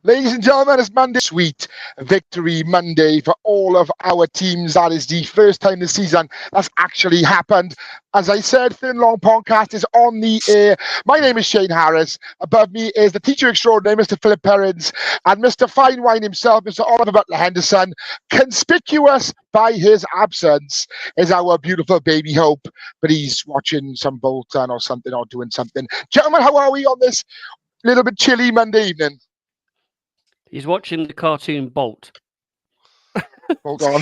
Ladies and gentlemen, it's Monday. Sweet victory Monday for all of our teams. That is the first time this season that's actually happened. As I said, Thin Long Podcast is on the air. My name is Shane Harris. Above me is the teacher extraordinary, Mr. Philip Perrins, and Mr. Fine Wine himself, Mr. Oliver Butler Henderson. Conspicuous by his absence is our beautiful baby Hope, but he's watching some Bolton or something or doing something. Gentlemen, how are we on this little bit chilly Monday evening? He's watching the cartoon Bolt. Hold on.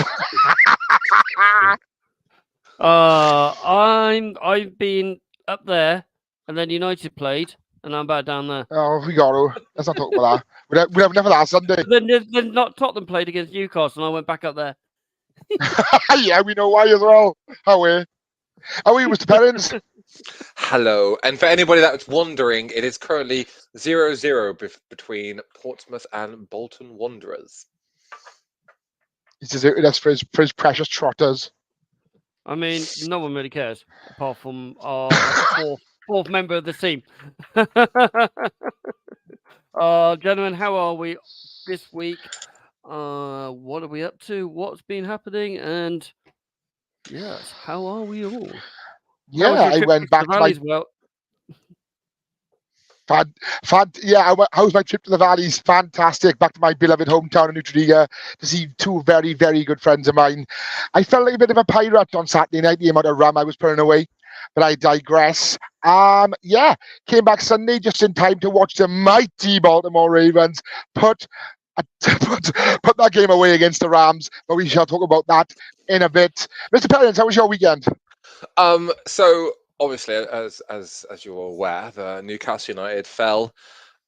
I've been up there, and then United played, and I'm back down there. Oh, we got to. Let's not talk about that. We have never last Sunday. Then not Tottenham played against Newcastle, and I went back up there. Yeah, we know why as well. How are you, Mr. Perrins? Hello, and for anybody that's wondering, it is currently 0-0 between Portsmouth and Bolton Wanderers. He's deserted us for his precious trotters. I mean, no one really cares, apart from our fourth member of the team. Gentlemen, how are we this week? What are we up to? What's been happening? And yes, how are we all? Yeah, I went back to my... How's my trip to the Valleys? Fantastic. Back to my beloved hometown in Utrega to see two very, very good friends of mine. I felt like a bit of a pirate on Saturday night, the amount of rum I was putting away, but I digress. Came back Sunday just in time to watch the mighty Baltimore Ravens put that game away against the Rams, but we shall talk about that in a bit. Mr. Perrins, how was your weekend? So obviously, as you're aware, the Newcastle United fell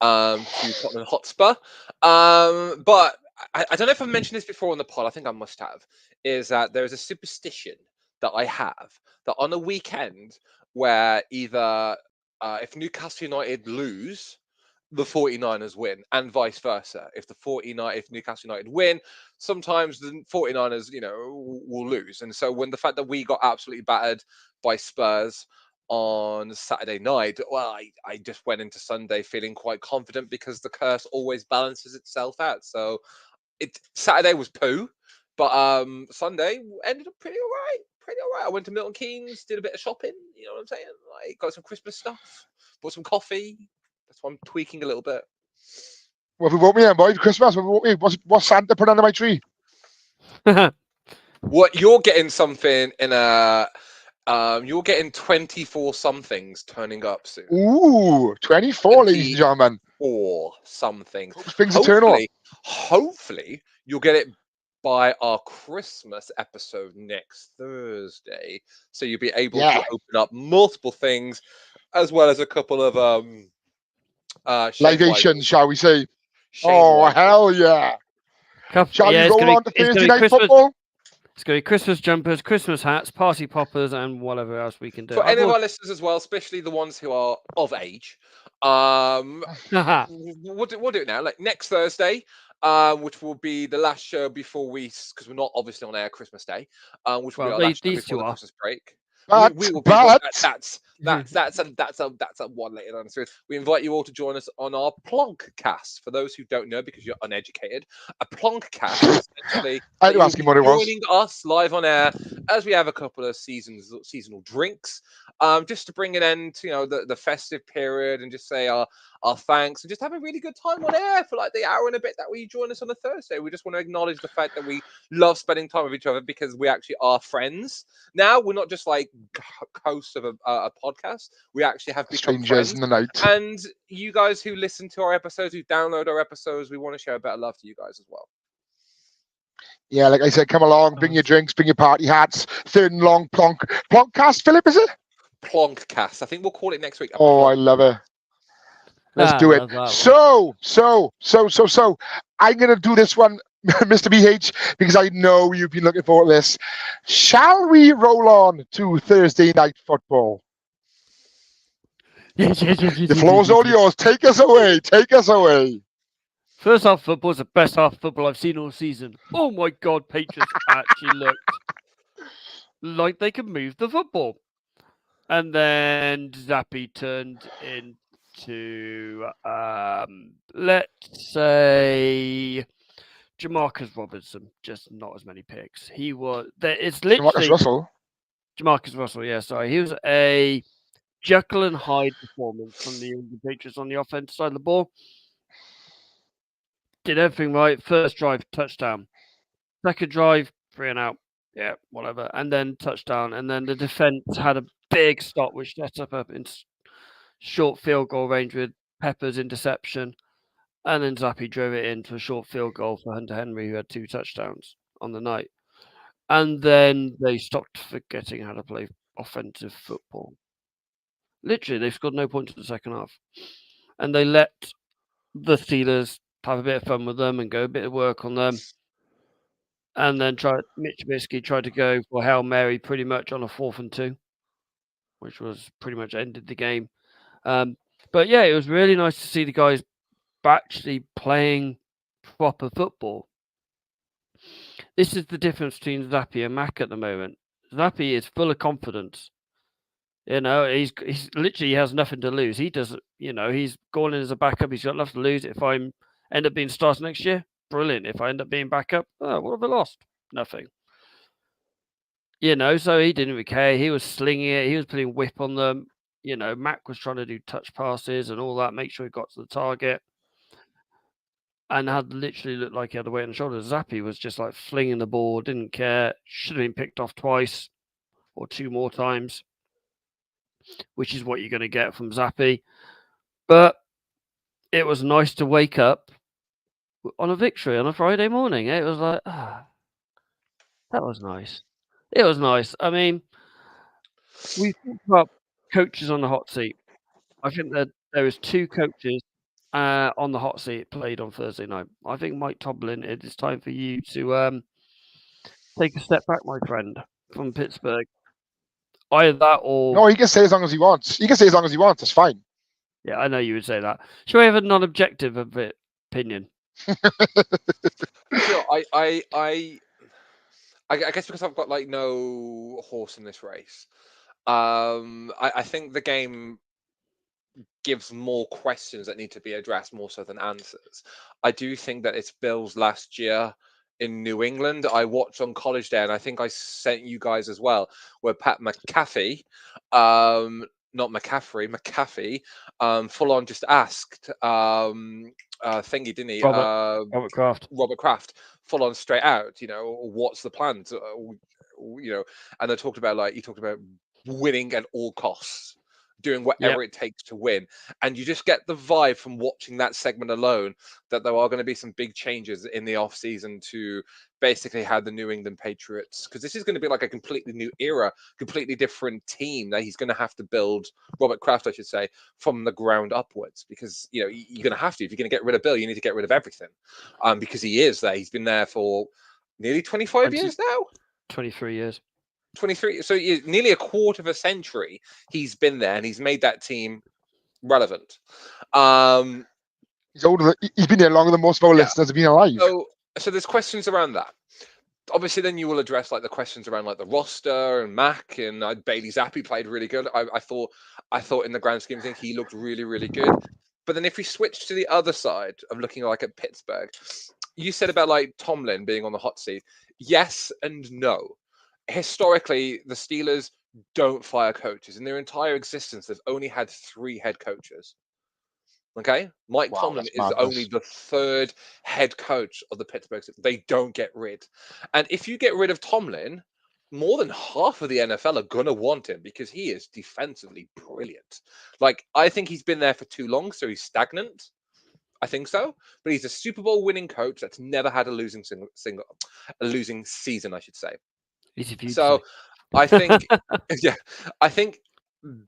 to Tottenham Hotspur. But I don't know if I've mentioned this before on the pod. I think I must have. Is that there is a superstition that I have that on a weekend where either if Newcastle United lose, the 49ers win, and vice versa. If Newcastle United win, sometimes the 49ers, will lose. And so when the fact that we got absolutely battered by Spurs on Saturday night, well, I just went into Sunday feeling quite confident because the curse always balances itself out. So Saturday was poo, but Sunday ended up pretty all right. I went to Milton Keynes, did a bit of shopping, you know what I'm saying? Like, got some Christmas stuff, bought some coffee. That's why I'm tweaking a little bit. Well, if we want me then, boy, Christmas, what's Santa put under my tree? What, you're getting something in you're getting 24 somethings turning up soon. Ooh, 24, ladies and gentlemen. Or something. Hopefully, you'll get it by our Christmas episode next Thursday. So you'll be able to open up multiple things, as well as a couple of libations, shall we say? Hell yeah! Shall we roll on to Thursday night football? It's going to be Christmas jumpers, Christmas hats, party poppers, and whatever else we can do. For any of our listeners as well, especially the ones who are of age, we'll do it now. Like next Thursday, which will be the last show before because we're not obviously on air Christmas Day, which will be our last show before the Christmas break. We will be, that's a one later on. We invite you all to join us on our Plonkcast. For those who don't know, because you're uneducated, a Plonkcast is essentially joining us live on air as we have a couple of seasonal drinks, just to bring an end to the festive period and just say our thanks and just have a really good time on air for like the hour and a bit that we join us on a Thursday. We just want to acknowledge the fact that we love spending time with each other because we actually are friends. Now we're not just like hosts of a podcast. We actually have become strangers friends. In the night. And you guys who listen to our episodes, who download our episodes, we want to share a bit of love to you guys as well. Yeah, like I said, come along, bring your drinks, bring your party hats. Third and long Plonkcast, Philip, is it? Plonkcast. I think we'll call it next week. I love it. Let's do it. So, I'm going to do this one, Mr. BH, because I know you've been looking forward to this. Shall we roll on to Thursday night football? Yes. The floor's all yours. Take us away. First half football's the best half of football I've seen all season. Oh my God, Patriots actually looked like they could move the football. And then Zappy turned into, let's say, Jamarcus Robinson. Just not as many picks. It's literally Jamarcus Russell. Yeah, sorry. He was a Jekyll and Hyde performance from the England Patriots on the offense side of the ball. Did everything right. First drive, touchdown. Second drive, 3 and out. Yeah, whatever. And then touchdown. And then the defense had a big stop, which set up in short field goal range with Pepper's interception. And then Zappy drove it into a short field goal for Hunter Henry, who had 2 touchdowns on the night. And then they stopped forgetting how to play offensive football. Literally, they scored no points in the second half. And they let the Steelers have a bit of fun with them and go a bit of work on them. And then Mitch Trubisky tried to go for Hail Mary pretty much on a 4th and 2, which was pretty much ended the game. But yeah, it was really nice to see the guys actually playing proper football. This is the difference between Zappy and Mac at the moment. Zappy is full of confidence. You know, he's literally has nothing to lose. He doesn't, he's going in as a backup. He's got nothing to lose. If I end up being starter next year, brilliant. If I end up being backup, what have I lost? Nothing. So he didn't really care. He was slinging it. He was putting whip on them. Mac was trying to do touch passes and all that, make sure he got to the target. And had literally looked like he had the weight on his shoulders. Zappy was just like flinging the ball, didn't care. Should have been picked off twice or 2 more times, which is what you're going to get from Zappy. But it was nice to wake up on a victory on a Friday morning. It was like, that was nice. It was nice. I mean, we talked about coaches on the hot seat. I think that there was 2 coaches on the hot seat played on Thursday night. I think Mike Tomlin, it is time for you to take a step back, my friend, from Pittsburgh. Either that or... No, he can say as long as he wants. It's fine. Yeah, I know you would say that. Should we have a non-objective opinion? I guess because I've got like no horse in this race. I think the game gives more questions that need to be addressed more so than answers. I do think that it's Bills last year in New England. I watched on College Day, and I think I sent you guys as well, where Pat McAfee, not McCaffrey, full on just asked thingy, didn't he? Robert Kraft, full on straight out. What's the plan? And they talked about he talked about winning at all costs, doing whatever it takes to win. And you just get the vibe from watching that segment alone that there are going to be some big changes in the off season to basically how the New England Patriots, because this is going to be like a completely new era, completely different team that he's going to have to build, Robert Kraft, I should say, from the ground upwards, because you're going to have to. If you're going to get rid of Bill, you need to get rid of everything, because he is there. He's been there for nearly 25 years now. 23 years. 23, so nearly a quarter of a century he's been there, and he's made that team relevant. He's older. He's been there longer than most of our listeners have been alive. So there's questions around that. Obviously, then you will address like the questions around like the roster and Mac and Bailey Zappi played really good. I thought in the grand scheme of things he looked really, really good. But then if we switch to the other side of looking like at Pittsburgh, you said about like Tomlin being on the hot seat. Yes and no. Historically, the Steelers don't fire coaches. In their entire existence, they've only had 3 head coaches. Okay? Mike Tomlin is only the 3rd head coach of the Pittsburgh Steelers. They don't get rid. And if you get rid of Tomlin, more than half of the NFL are going to want him because he is defensively brilliant. Like, I think he's been there for too long, so he's stagnant. I think so. But he's a Super Bowl winning coach that's never had a losing season, I should say. So I think, I think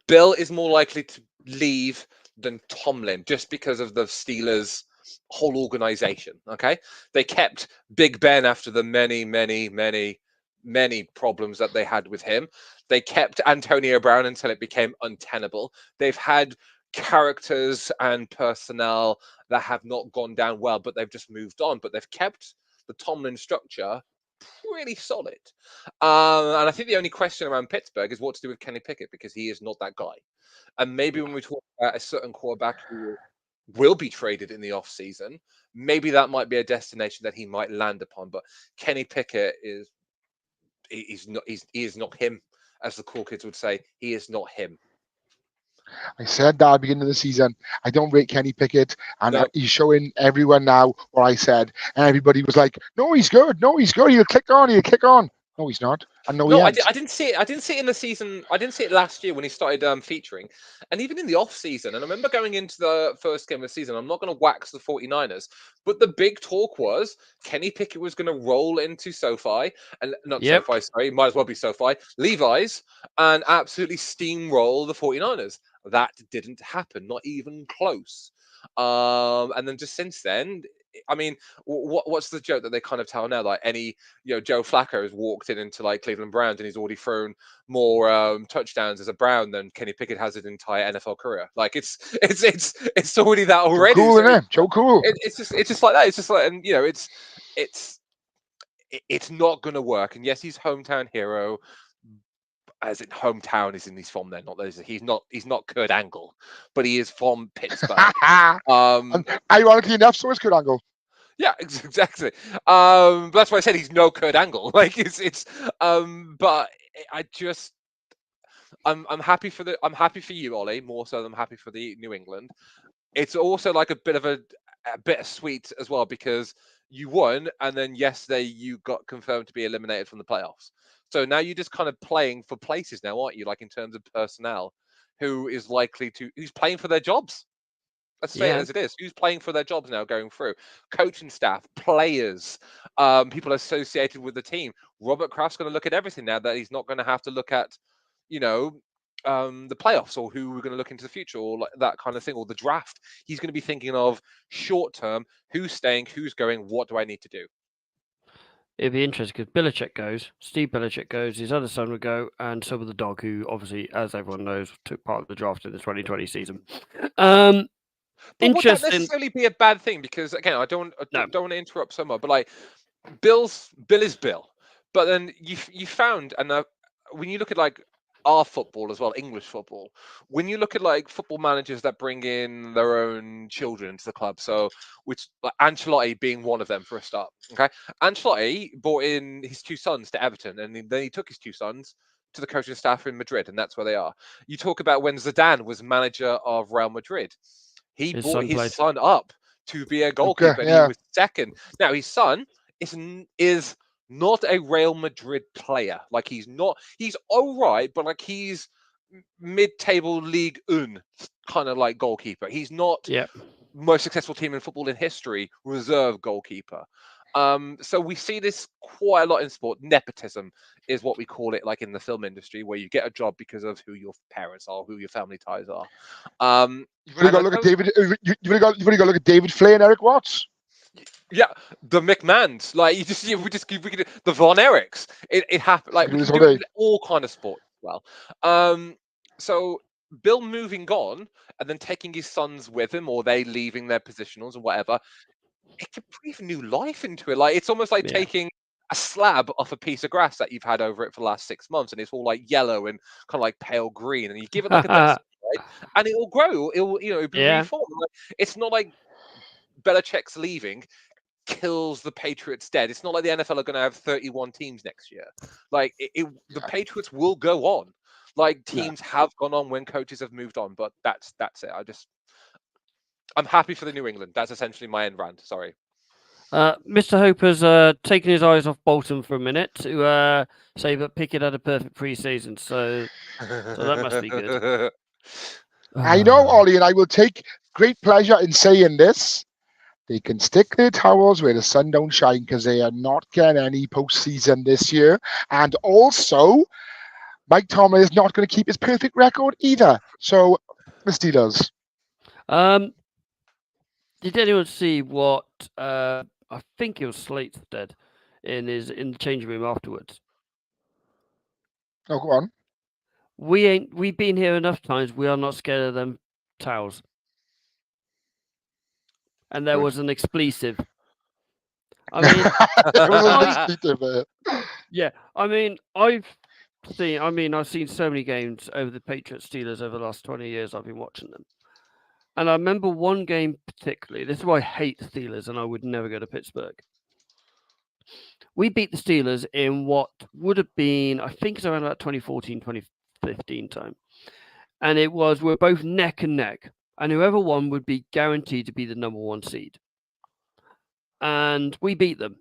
Bill is more likely to leave than Tomlin, just because of the Steelers' whole organization. Okay, they kept Big Ben after the many problems that they had with him. They kept Antonio Brown until it became untenable. They've had characters and personnel that have not gone down well, but they've just moved on. But they've kept the Tomlin structure pretty solid. And I think the only question around Pittsburgh is what to do with Kenny Pickett, because he is not that guy. And maybe when we talk about a certain quarterback who will be traded in the off season, maybe that might be a destination that he might land upon. But Kenny Pickett he is not him, as the cool kids would say. He is not him. I said that at the beginning of the season. I don't rate Kenny Pickett, and No. he's showing everyone now what I said. And everybody was like, "No, he's good. No, he's good. He'll click on. He'll kick on." No, he's not. And no, he No, I ain't. didn't see it. I didn't see it in the season. I didn't see it last year when he started featuring, and even in the off season. And I remember going into the first game of the season. I'm not going to wax the 49ers, but the big talk was Kenny Pickett was going to roll into SoFi, and not Yep. SoFi. Sorry, might as well be SoFi. Levi's, and absolutely steamroll the 49ers. That didn't happen, not even close. And then just since then, I mean, what's the joke that they kind of tell now? Like Joe Flacco has walked into like Cleveland Browns and he's already thrown more touchdowns as a Brown than Kenny Pickett has his entire NFL career. Like it's already that already. Joe Cool, So isn't it? Joe Cool. it's just like that. It's just like, and it's not going to work. And yes, he's hometown hero. As in hometown is in he's from there, not those. He's not Kurt Angle, but he is from Pittsburgh. And ironically enough, so is Kurt Angle. Yeah, exactly. But that's why I said he's no Kurt Angle. Like but I'm happy for you, Ollie, more so than I'm happy for the New England. It's also like a bit of a bittersweet as well, because you won, and then yesterday you got confirmed to be eliminated from the playoffs. So now you're just kind of playing for places now, aren't you? Like in terms of personnel, who's playing for their jobs. Let's say it as it is. Who's playing for their jobs now going through? Coaching staff, players, people associated with the team. Robert Kraft's going to look at everything now that he's not going to have to look at, the playoffs or who we're going to look into the future or like that kind of thing, or the draft. He's going to be thinking of short term, who's staying, who's going, what do I need to do? It'd be interesting because Belichick goes, Steve Belichick goes, his other son would go, and so would the dog, who obviously, as everyone knows, took part of the draft in the 2020 season. But Interesting. would that necessarily be a bad thing? Because again, I don't want to interrupt so much, but like Bill is Bill. But then you found, and when you look at like our football as well, English football, when you look at like football managers that bring in their own children into the club, so which like Ancelotti being one of them for a start. Okay, Ancelotti brought in his two sons to Everton, and then he took his two sons to the coaching staff in Madrid, and that's where they are. You talk about when Zidane was manager of Real Madrid, he brought his son up to be a goalkeeper, and he was second. Now his son is not a Real Madrid player. Like he's all right, but like he's mid-table League One kind of like goalkeeper. He's not most successful team in football in history, reserve goalkeeper. So we see this quite a lot in sport. Nepotism is what we call it, like in the film industry, where you get a job because of who your parents are, who your family ties are. You've really got to look at David. You've really got to look at David Flay and Eric Watts. Yeah, the McMahons, like we could the Von Erichs. It happened. Like we can do all kind of sport as well. So Bill moving on and then taking his sons with him, or they leaving their positionals or whatever, it could breathe new life into it. Like it's almost like taking a slab off a piece of grass that you've had over it for the last 6 months, and it's all like yellow and kind of like pale green, and you give it like a dust, right? And it will grow. It will, be reformed. Like, it's not like Belichick's leaving kills the Patriots dead. It's not like the NFL are going to have 31 teams next year. Like the Patriots will go on. Like teams have gone on when coaches have moved on, but that's it. I'm happy for the New England. That's essentially my end rant. Sorry. Mr. Hope has taken his eyes off Bolton for a minute to say that Pickett had a perfect preseason, so that must be good. I know, Ollie, and I will take great pleasure in saying this. They can stick their towels where the sun don't shine, because they are not getting any postseason this year. And also, Mike Tomlin is not going to keep his perfect record either. So, the Steelers. Did anyone see what I think it was Slate did in the changing room afterwards? Oh, go on. We've been here enough times. We are not scared of them towels. And there Good. was an expletive. I mean, It was a expletive. yeah. I mean, I've seen so many games over the Patriots Steelers over the last 20 years. I've been watching them. And I remember one game particularly. This is why I hate the Steelers and I would never go to Pittsburgh. We beat the Steelers in what would have been, I think it's around about 2014, 2015 time. And we're both neck and neck. And whoever won would be guaranteed to be the number one seed. And we beat them.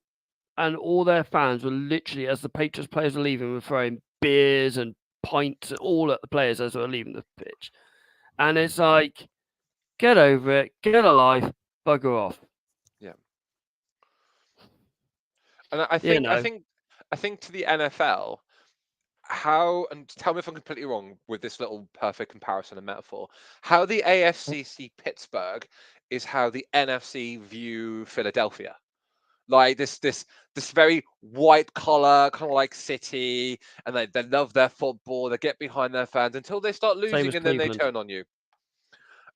And all their fans were literally, as the Patriots players were leaving, were throwing beers and pints all at the players as they were leaving the pitch. And it's like, get over it, get a life, bugger off. Yeah. And I think to the NFL, and tell me if I'm completely wrong with this little perfect comparison and metaphor, how the AFC see Pittsburgh is how the NFC view Philadelphia. Like this very white collar kind of like city, and they love their football, they get behind their fans until they start losing and then they turn on you.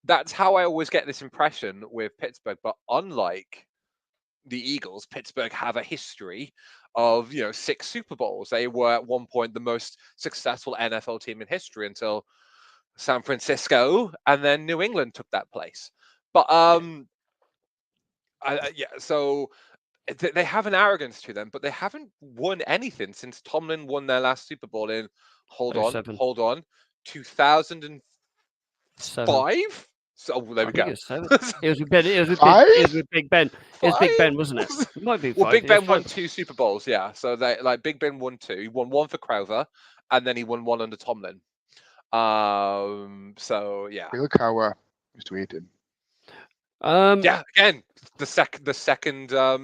That's how I always get this impression with Pittsburgh. But unlike the Eagles, Pittsburgh have a history of 6 Super Bowls. They were at one point the most successful NFL team in history until San Francisco, and then New England took that place. But so they have an arrogance to them, but they haven't won anything since Tomlin won their last Super Bowl in 2005. So there we go. It was with Ben. It was with Big Ben. It was Big Ben, wasn't it? It might be 5. Well, Big Ben won 2 Super Bowls, yeah. So Big Ben won 2. He won 1 for Crowther, and then he won 1 under Tomlin. So yeah. Bill Cowher was tweeting. Yeah, again, the second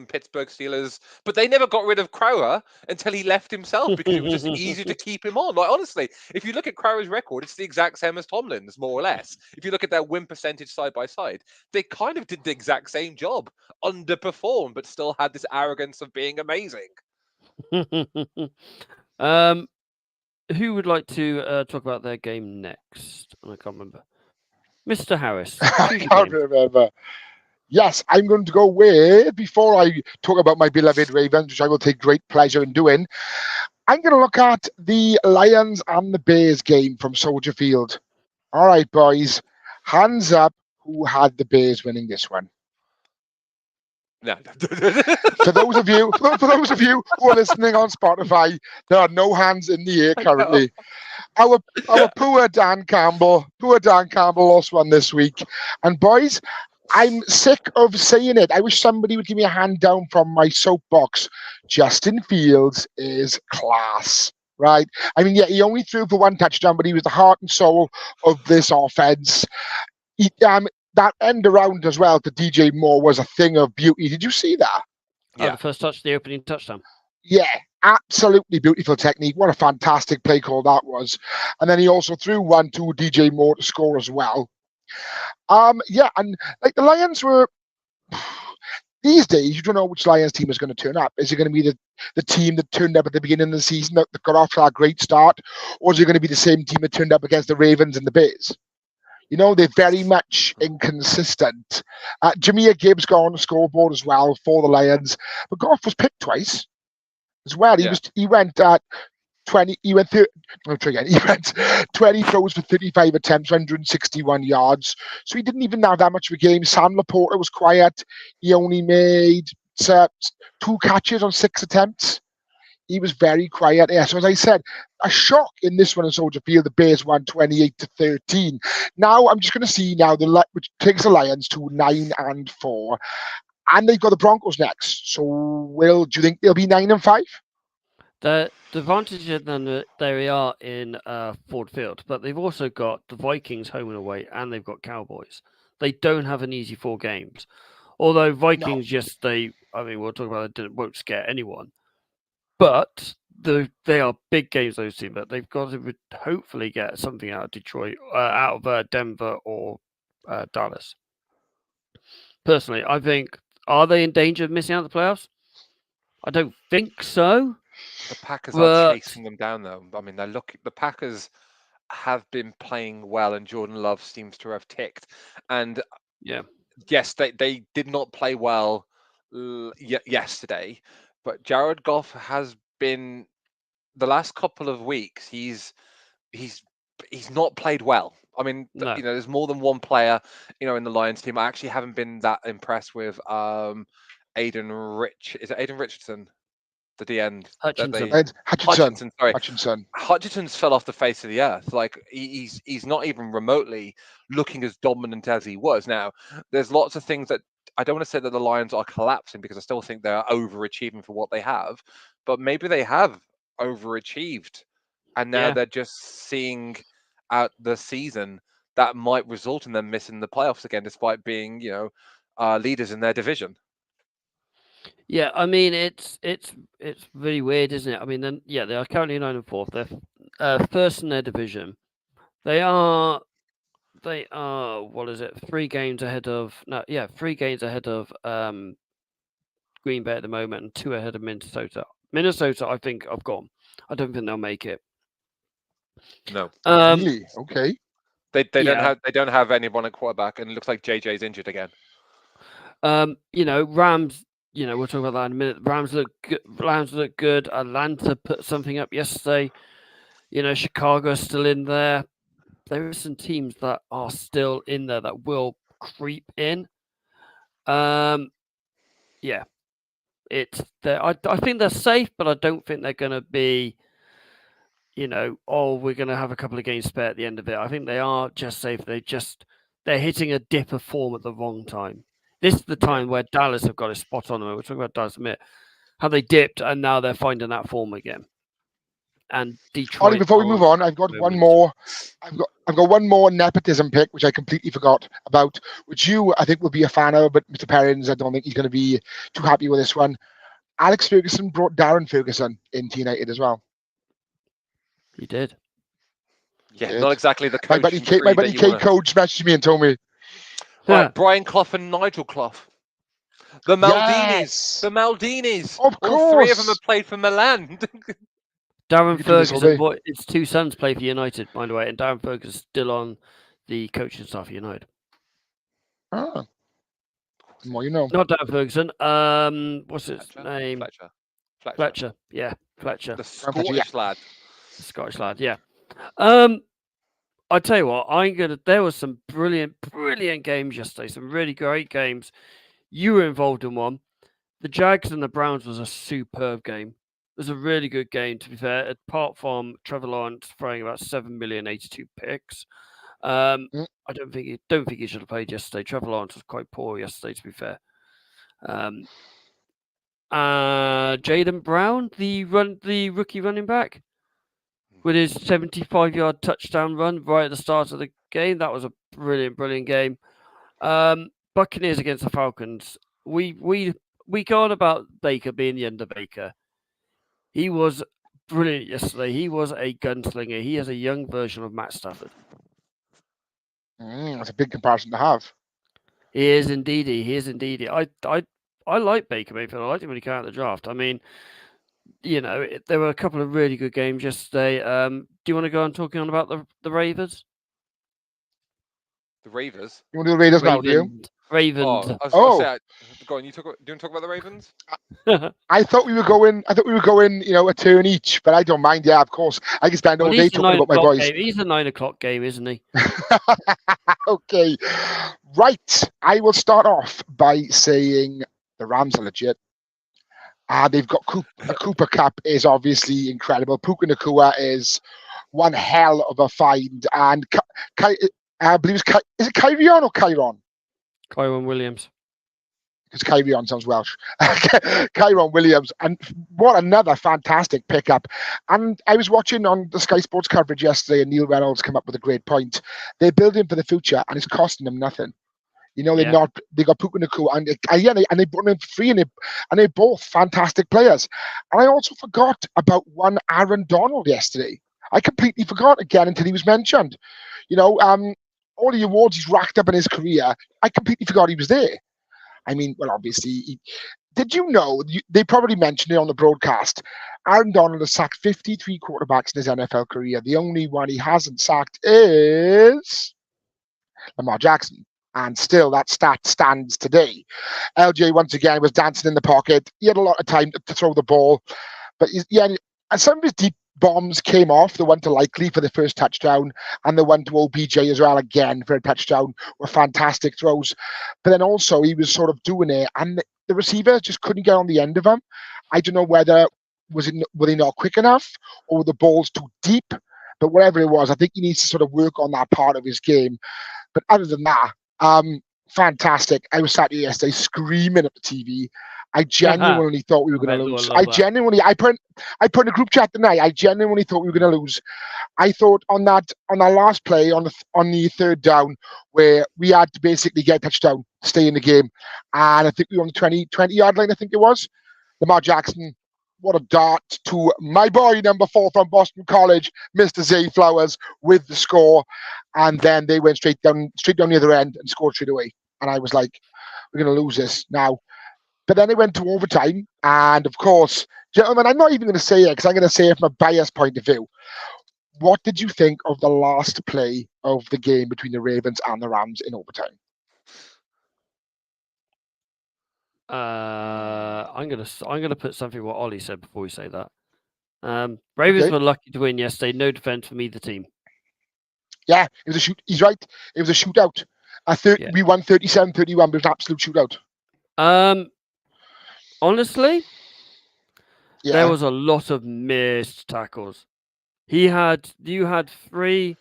Pittsburgh Steelers, but they never got rid of Crowther until he left himself because it was just easier to keep him on. Like honestly, if you look at Crowther's record, it's the exact same as Tomlin's, more or less. If you look at their win percentage side by side, they kind of did the exact same job, underperformed, but still had this arrogance of being amazing. Who would like to talk about their game next? I can't remember. Mr. Harris. I can't remember. Yes, I'm going to go with, before I talk about my beloved Ravens, which I will take great pleasure in doing, I'm going to look at the Lions and the Bears game from Soldier Field. All right, boys, hands up who had the Bears winning this one. No. For those of you who are listening on Spotify, there are no hands in the air currently. Our poor Dan Campbell lost one this week. And boys, I'm sick of saying it. I wish somebody would give me a hand down from my soapbox. Justin Fields is class, right? I mean, yeah, he only threw for 1 touchdown, but he was the heart and soul of this offense. That end around as well to DJ Moore was a thing of beauty. Did you see that? Yeah, the opening touchdown. Yeah, absolutely beautiful technique. What a fantastic play call that was. And then he also threw one to DJ Moore to score as well. And like the Lions were these days, you don't know which Lions team is going to turn up. Is it going to be the team that turned up at the beginning of the season that got off to a great start, or is it going to be the same team that turned up against the Ravens and the Bears? They're very much inconsistent. Jahmyr Gibbs got on the scoreboard as well for the Lions, but Goff was picked twice as well. He went 20 throws for 35 attempts, 161 yards. So he didn't even have that much of a game. Sam Laporta was quiet. He only made 2 catches on 6 attempts. He was very quiet. Yeah, so as I said, a shock in this one in Soldier Field. The Bears won 28-13. Now I'm just going to see now which takes the Lions to 9-4, and they've got the Broncos next. So, do you think they'll be 9-5? The advantage is then they are in Ford Field, but they've also got the Vikings home and away, and they've got Cowboys. They don't have an easy 4 games. Although Vikings, we'll talk about it, won't scare anyone. But they are big games, those teams. But they've got to hopefully get something out of Detroit, out of Denver or Dallas. personally. I think, are they in danger of missing out the playoffs? I don't think so. The Packers are But chasing them down, though. I mean, the Packers have been playing well, and Jordan Love seems to have ticked. And yeah, yes, they did not play well yesterday, but Jared Goff has been the last couple of weeks. He's not played well. I mean, no, there's more than one player, in the Lions team. I actually haven't been that impressed with Is it Aiden Richardson, the D end that Hutchinson. they And Hutchinson. Hutchinson? Sorry, Hutchinson. Hutchinson's fell off the face of the earth. Like he's not even remotely looking as dominant as he was. Now, there's lots of things that I don't want to say that the Lions are collapsing, because I still think they're overachieving for what they have, but maybe they have overachieved, and now Yeah. they're just seeing out the season that might result in them missing the playoffs again, despite being leaders in their division. Yeah, I mean it's really weird, isn't it? I mean, then they are currently 9 and 4th. They're first in their division. They are what is it? 3 games ahead of 3 games ahead of Green Bay at the moment, and 2 ahead of Minnesota. Minnesota, I think I've gone. I don't think they'll make it. No, Really? Okay. they don't have anyone at quarterback, and it looks like JJ's injured again. Rams. We'll talk about that in a minute. Rams look good. Atlanta put something up yesterday. Chicago's still in there. There are some teams that are still in there that will creep in. I think they're safe, but I don't think they're going to be. We're going to have a couple of games spare at the end of it. I think they are just safe. They're hitting a dip of form at the wrong time. This is the time where Dallas have got a spot on them. We'll talk about Dallas in a minute. How they dipped, and now they're finding that form again. And Detroit. Ollie, before we move on, I've got one more. I've got one more nepotism pick, which I completely forgot about, which you, I think, will be a fan of, but Mr. Perrins, I don't think he's going to be too happy with this one. Alex Ferguson brought Darren Ferguson into United as well. He did. Yeah, Did. not exactly the My buddy Kate Coach messaged me and told me. Right, Brian Clough and Nigel Clough. The Maldinis. Yes. The Maldinis. Of course. All 3 of them have played for Milan. Darren Ferguson, his 2 sons play for United, by the way, and Darren Ferguson's still on the coaching staff of United. Ah. Well, you know. Not Darren Ferguson. What's his name? Fletcher. Yeah, Fletcher. The Scottish lad. The Scottish lad, yeah. I tell you what, there was some brilliant games yesterday, some really great games. You were involved in one. The Jags and the Browns was a superb game. It was a really good game, to be fair. Apart from Trevor Lawrence throwing about 7,082 picks. I don't think he should have played yesterday. Trevor Lawrence was quite poor yesterday, to be fair. Jaden Brown, the rookie running back, with his 75-yard touchdown run right at the start of the game. That was a brilliant game. Buccaneers against the Falcons. We go on about Baker being the under Baker. He was brilliant yesterday. He was a gunslinger. He is a young version of Matt Stafford. That's a big comparison to have. He is indeed. I like Baker Mayfield. I liked him when he came out of the draft. I mean, there were a couple of really good games yesterday. Do you want to go on talking on about the Ravens? The Ravens? You want to do the Raiders now, do you? Ravens. Go on. Do you want to talk about the Ravens? I thought we were going, a turn each, but I don't mind. Yeah, of course. I can spend all day talking about my boys. He's a 9 o'clock game, isn't he? Okay. Right. I will start off by saying the Rams are legit. They've got Cooper Cup is obviously incredible. Puka Nacua is one hell of a find. And I believe is it Kyrion or Chiron? Kyron Williams. Because Kyrion sounds Welsh. Kyron Williams. And what another fantastic pickup. And I was watching on the Sky Sports coverage yesterday, and Neil Reynolds came up with a great point. They're building for the future, and it's costing them nothing. They got Puka Nacua, and they brought him for free, and they're both fantastic players. And I also forgot about one Aaron Donald yesterday. I completely forgot again until he was mentioned. All the awards he's racked up in his career, I completely forgot he was there. I mean, well, obviously, did you know, they probably mentioned it on the broadcast, Aaron Donald has sacked 53 quarterbacks in his NFL career. The only one he hasn't sacked is Lamar Jackson. And still, that stat stands today. LJ, once again, was dancing in the pocket. He had a lot of time to throw the ball. But yeah, and some of his deep bombs came off. The one to Likely for the first touchdown, and the one to OBJ as well, again, for a touchdown, were fantastic throws. But then also, he was sort of doing it, and the receiver just couldn't get on the end of him. I don't know whether were they not quick enough, or were the balls too deep? But whatever it was, I think he needs to sort of work on that part of his game. But other than that, fantastic. I was sat here yesterday screaming at the TV. I genuinely thought we were going to lose. I put in a group chat tonight. I genuinely thought we were going to lose. I thought on that last play on the third down where we had to basically get a touchdown, stay in the game, and I think we were on the 20-yard line. I think it was Lamar Jackson. What a dart to my boy, number 4 from Boston College, Mr. Zay Flowers, with the score. And then they went straight down the other end and scored straight away. And I was like, we're going to lose this now. But then they went to overtime. And of course, gentlemen, I'm not even going to say it because I'm going to say it from a biased point of view. What did you think of the last play of the game between the Ravens and the Rams in overtime? I'm gonna put something what Ollie said before we say that. Ravens were lucky to win yesterday. No defense from either team. Yeah, it was a shoot. He's right. It was a shootout. We won 37-31, but it was an absolute shootout. Honestly, there was a lot of missed tackles. You had 3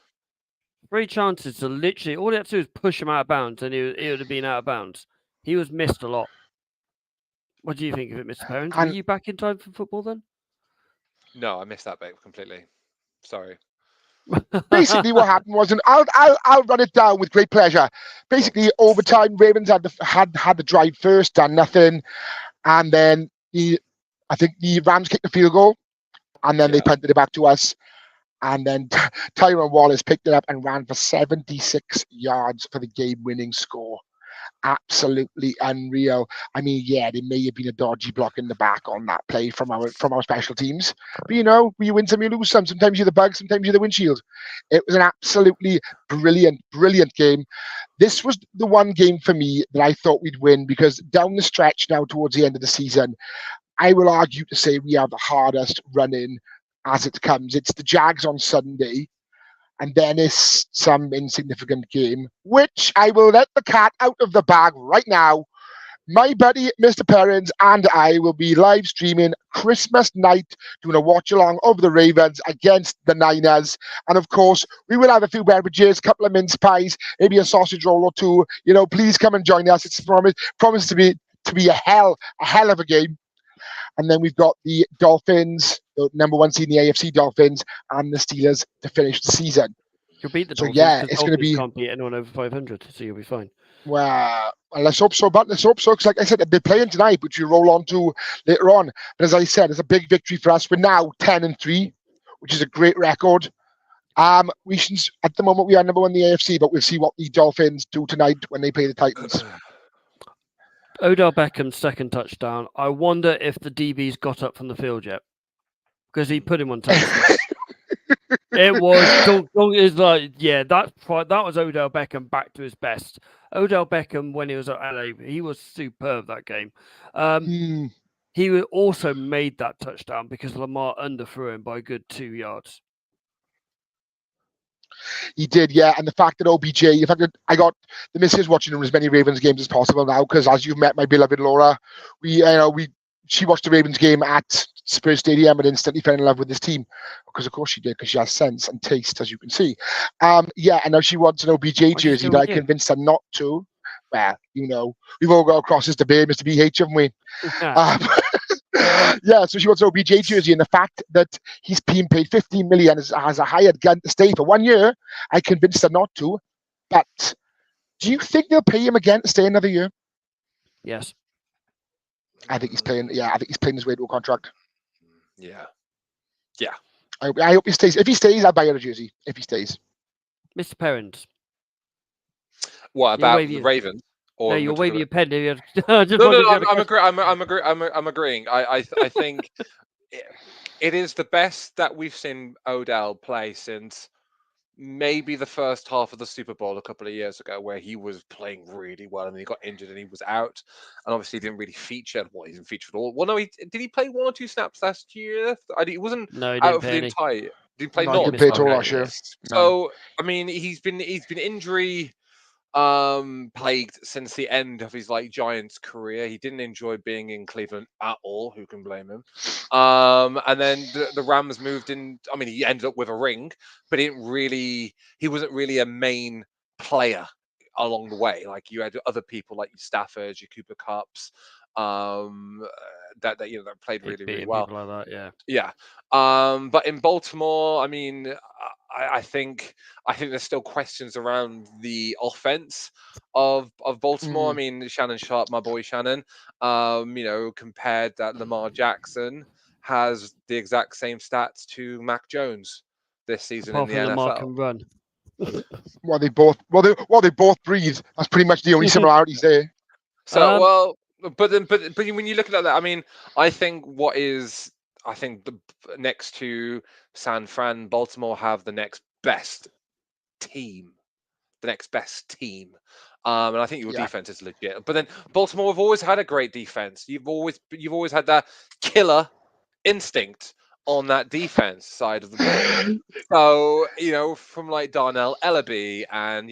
chances to literally all he had to do was push him out of bounds, and it would have been out of bounds. He was missed a lot. What do you think of it, Mr. Perrins? Were you back in time for football then? No, I missed that bit completely. Sorry. Basically, what happened was, and I'll run it down with great pleasure. Basically, overtime, Ravens had the drive first, done nothing, and then I think the Rams kicked the field goal, and then they punted it back to us, and then Tyrone Wallace picked it up and ran for 76 yards for the game-winning score. Absolutely unreal. I mean, yeah, there may have been a dodgy block in the back on that play from our special teams, but you win some, you lose some. Sometimes you're the bug, sometimes you're the windshield. It was an absolutely brilliant game. This was the one game for me that I thought we'd win because down the stretch now towards the end of the season, I will argue to say we have the hardest run-in as it comes. It's the Jags on Sunday, and then it's some insignificant game, which I will let the cat out of the bag right now. My buddy, Mr. Perrins, and I will be live streaming Christmas night, doing a watch along of the Ravens against the Niners. And of course, we will have a few beverages, a couple of mince pies, maybe a sausage roll or two. Please come and join us. It's promised to be a hell of a game. And then we've got the Dolphins, the number 1 seed in the AFC Dolphins, and the Steelers to finish the season. You'll beat the Dolphins. Yeah, it's going to be. Can't beat anyone over 500, so you'll be fine. Well, let's hope so. But let's hope so, because like I said, they're playing tonight, which we roll on to later on. But as I said, it's a big victory for us. We're now 10-3, which is a great record. At the moment we are number 1 in the AFC, but we'll see what the Dolphins do tonight when they play the Titans. Odell Beckham's second touchdown. I wonder if the DBs got up from the field yet, because he put him on touchdown. It was like, yeah, that was Odell Beckham back to his best. Odell Beckham, when he was at LA, he was superb that game. He also made that touchdown because Lamar underthrew him by a good 2 yards. He did, yeah. And the fact that OBJ, I got the missus watching as many Ravens games as possible now, because as you've met my beloved Laura, she watched the Ravens game at Spurs Stadium and instantly fell in love with this team, because of course she did, because she has sense and taste, as you can see. And now she wants an OBJ jersey that I convinced her not to. Well, we've all got across this debate, Mr. BH, haven't we? Yeah, so she wants an OBJ jersey, and the fact that he's being paid $15 million as a hired gun to stay for 1 year, I convinced her not to. But do you think they'll pay him again to stay another year? Yes. I think he's playing. Yeah, I think he's playing his way to a contract. Yeah. I hope he stays. If he stays, I'll buy her a jersey. If he stays, Mr. Perrins. What about the Ravens? Or No, am I you're talking waving your about- pen. There. I just No, wondered if you no, had a question. I'm agreeing. I think it is the best that we've seen Odell play since maybe the first half of the Super Bowl a couple of years ago, where he was playing really well and then he got injured and he was out, and obviously didn't really feature. Well, he didn't feature at all. Well, no, did he play 1 or 2 snaps last year? He wasn't No, he out didn't for play the any. entire. Did he play No, I none? didn't missed pay one at all game, last year. None. So I mean, he's been injury plagued since the end of his Giants career. He didn't enjoy being in Cleveland at all. Who can blame him? And then the Rams moved in. I mean, he ended up with a ring, but he wasn't really a main player along the way. Like, you had other people like your Stafford, your Cooper Cups, that played really, really Beating well. people like that, yeah. Yeah. But in Baltimore, I mean, I think there's still questions around the offense of Baltimore. I mean, Shannon Sharp, my boy Shannon, compared that Lamar Jackson has the exact same stats to Mac Jones this season Apart in the from Lamar NFL. can run. Well, they both breathe. That's pretty much the only similarities there. So, but when you look at that, I mean, I think the next to San Fran, Baltimore have the next best team. And I think your defense is legit. But then Baltimore have always had a great defense. You've always had that killer instinct on that defense side of the ball. So, from Darnell Ellaby and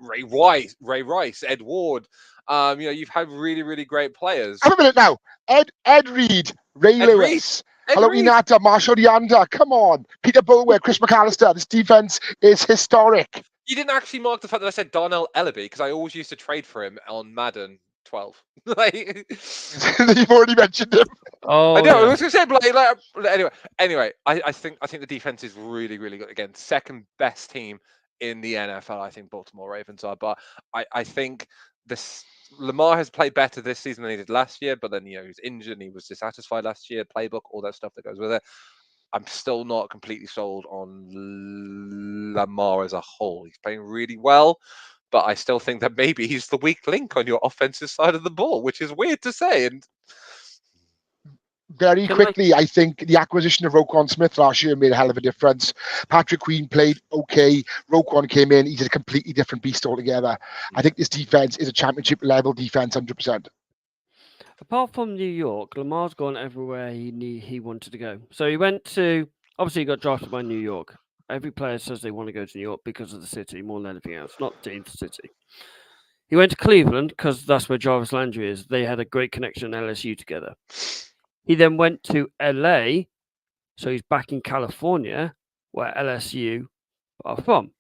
Ray Rice, Ed Ward, you've had really, really great players. Have a minute now. Ed Reed, Ray Lewis, Hello Inata, Marshall Yanda. Come on, Peter Bulwer, Chris McAllister. This defense is historic. You didn't actually mark the fact that I said Darnell Ellaby, because I always used to trade for him on Madden 12. You've already mentioned him. Oh, I know. yeah. I was going to say, anyway. I think the defense is really, really good. Again, second best team in the NFL. I think Baltimore Ravens are, but I think Lamar has played better this season than he did last year. But then he was injured and he was dissatisfied last year. Playbook, all that stuff that goes with it. I'm still not completely sold on Lamar as a whole. He's playing really well, but I still think that maybe he's the weak link on your offensive side of the ball, which is weird to say. And very quickly, I think the acquisition of Roquan Smith last year made a hell of a difference. Patrick Queen played okay. Roquan came in. He's a completely different beast altogether. I think this defense is a championship level defense, 100%. Apart from New York, Lamar's gone everywhere he wanted to go. So he went to, obviously he got drafted by New York. Every player says they want to go to New York because of the city more than anything else, not the team, the city. He went to Cleveland because that's where Jarvis Landry is. They had a great connection at LSU together. He then went to LA, so he's back in California, where LSU are from.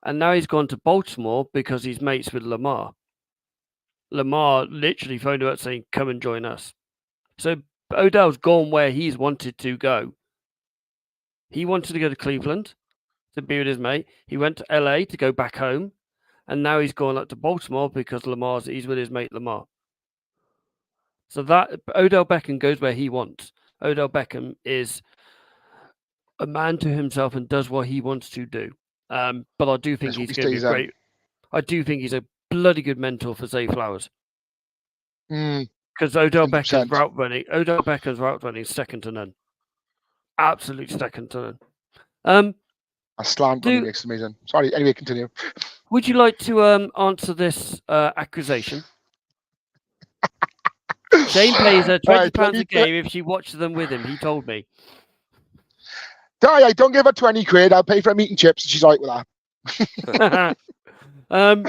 And now he's gone to Baltimore because he's mates with Lamar. Lamar literally phoned him up saying, come and join us. So Odell's gone where he's wanted to go. He wanted to go to Cleveland to be with his mate. He went to LA to go back home. And now he's gone up to Baltimore because he's with his mate Lamar. So that Odell Beckham goes where he wants. Odell Beckham is a man to himself and does what he wants to do. But I do think he's going to be great. I do think he's a bloody good mentor for Zay Flowers. Because Odell Beckham's route running is second to none. Absolute second to none. A slant running makes amazing. Sorry, anyway, continue. Would you like to answer this accusation? Shane pays her £20 a game if she watches them with him, he told me. I don't give her 20 quid. I'll pay for her meat and chips. She's all right with that.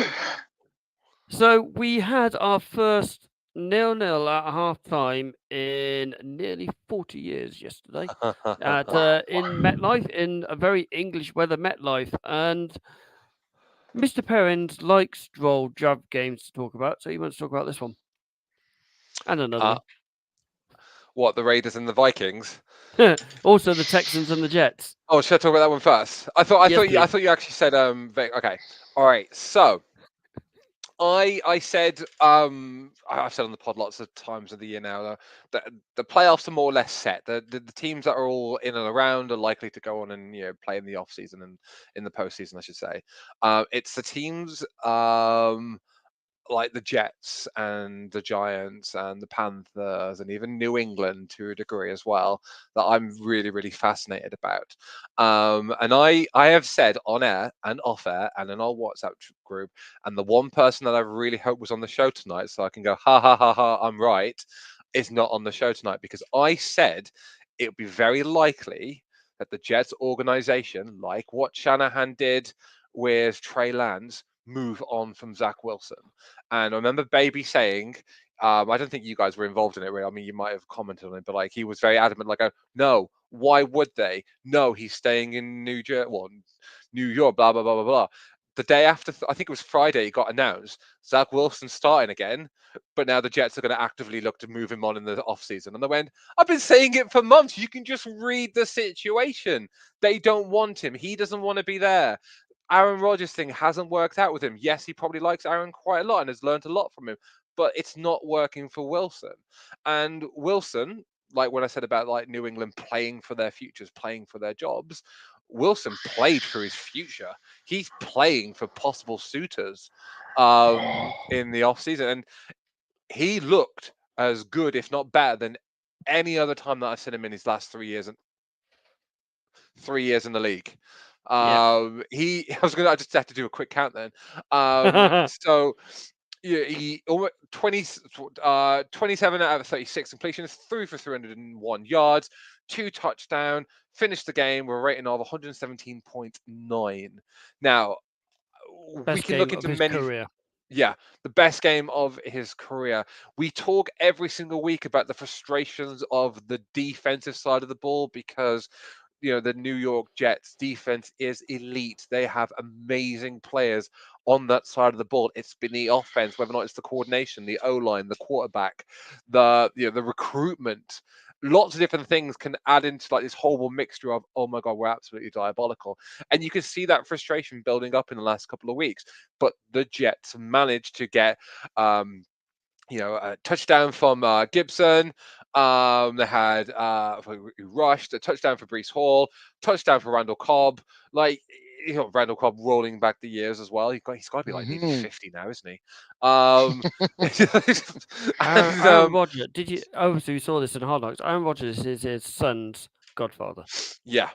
So we had our first 0-0 at half-time in nearly 40 years yesterday in MetLife, in a very English weather MetLife. And Mr. Perrins likes droll jab games to talk about, so he wants to talk about this one. And another one. What, the Raiders and the Vikings? Also the Texans and the Jets. Oh, should I talk about that one first? I thought you actually said okay. All right. So I said I've said on the pod lots of times of the year now that the playoffs are more or less set. The teams that are all in and around are likely to go on and play in the off season and in the postseason, I should say. It's the teams like the Jets and the Giants and the Panthers and even New England to a degree as well that I'm really, really fascinated about. And I have said on air and off air and in our WhatsApp group, and the one person that I really hope was on the show tonight, so I can go ha ha ha ha, I'm right, is not on the show tonight because I said it would be very likely that the Jets organization, like what Shanahan did with Trey Lance, move on from Zach Wilson. And I remember Baby saying, I don't think you guys were involved in it, really. I mean, you might have commented on it, but like he was very adamant, like, no, why would they? No, he's staying in New York, blah, blah, blah, blah, blah. The day after, I think it was Friday, it got announced, Zach Wilson's starting again, but now the Jets are going to actively look to move him on in the offseason. And I went, I've been saying it for months. You can just read the situation. They don't want him. He doesn't want to be there. Aaron Rodgers thing hasn't worked out with him. Yes, he probably likes Aaron quite a lot and has learned a lot from him, but it's not working for Wilson. And Wilson, like when I said about like New England playing for their futures, playing for their jobs, Wilson played for his future. He's playing for possible suitors in the offseason. And he looked as good, if not better, than any other time that I've seen him in his last 3 years. 3 years in the league. I just have to do a quick count then. So he 27 out of 36 completions, threw for 301 yards, 2 touchdowns, finished the game with a rating of 117.9. Now, we Best can look game of into his many. career. Yeah, the best game of his career. We talk every single week about the frustrations of the defensive side of the ball because the New York Jets defense is elite. They have amazing players on that side of the ball. It's been the offense, whether or not it's the coordination, the O-line, the quarterback, the recruitment. Lots of different things can add into like this horrible mixture of, oh my God, we're absolutely diabolical. And you can see that frustration building up in the last couple of weeks. But the Jets managed to get a touchdown from Gibson. They had who rushed a touchdown for Breece Hall, touchdown for Randall Cobb. Like Randall Cobb rolling back the years as well. He's got to be like nearly 50 now, isn't he? Aaron Rodgers. Did you? Oh, so you saw this in Hard Knocks. Aaron Rodgers is his son's godfather. Yeah.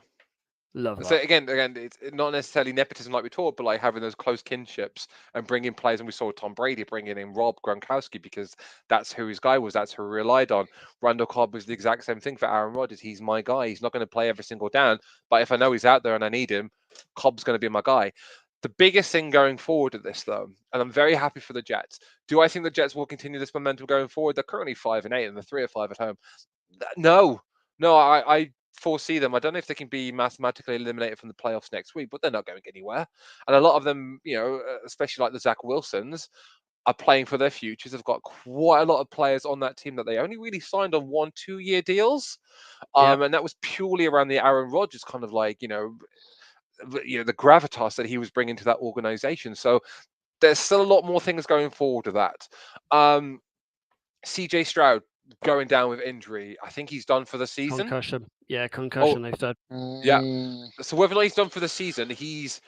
Love that. So again, it's not necessarily nepotism like we talked, but like having those close kinships and bringing players. And we saw Tom Brady bringing in Rob Gronkowski because that's who his guy was. That's who he relied on. Randall Cobb was the exact same thing for Aaron Rodgers. He's my guy. He's not going to play every single down, but if I know he's out there and I need him, Cobb's going to be my guy. The biggest thing going forward at this, though, and I'm very happy for the Jets. Do I think the Jets will continue this momentum going forward? They're currently 5-8 and they're 3-5 at home. No, I foresee them. I don't know if they can be mathematically eliminated from the playoffs next week, but they're not going anywhere. And a lot of them, especially like the Zach Wilsons, are playing for their futures. They've got quite a lot of players on that team that they only really signed on 1-2 year deals. And that was purely around the Aaron Rodgers kind of like, the gravitas that he was bringing to that organization. So there's still a lot more things going forward to that. CJ Stroud going down with injury. I think he's done for the season. Concussion. Yeah, concussion, they've said. Yeah. So whether or not he's done for the season, he's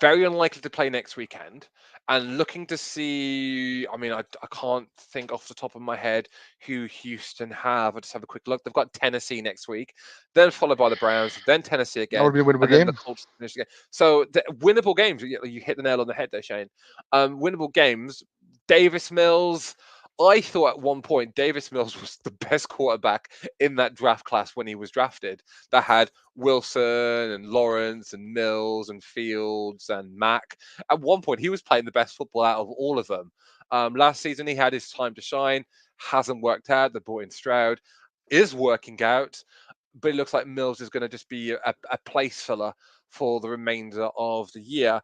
very unlikely to play next weekend. And looking to see, I mean, I can't think off the top of my head who Houston have. I just have a quick look. They've got Tennessee next week, then followed by the Browns, then Tennessee again. That would be a winnable and then game. The Colts finish again. So the winnable games. You hit the nail on the head there, Shane. Winnable games. Davis Mills. I thought at one point Davis Mills was the best quarterback in that draft class when he was drafted. That had Wilson and Lawrence and Mills and Fields and Mack. At one point, he was playing the best football out of all of them. Last season, he had his time to shine. Hasn't worked out. They brought in Stroud. Is working out. But it looks like Mills is going to just be a place filler for the remainder of the year.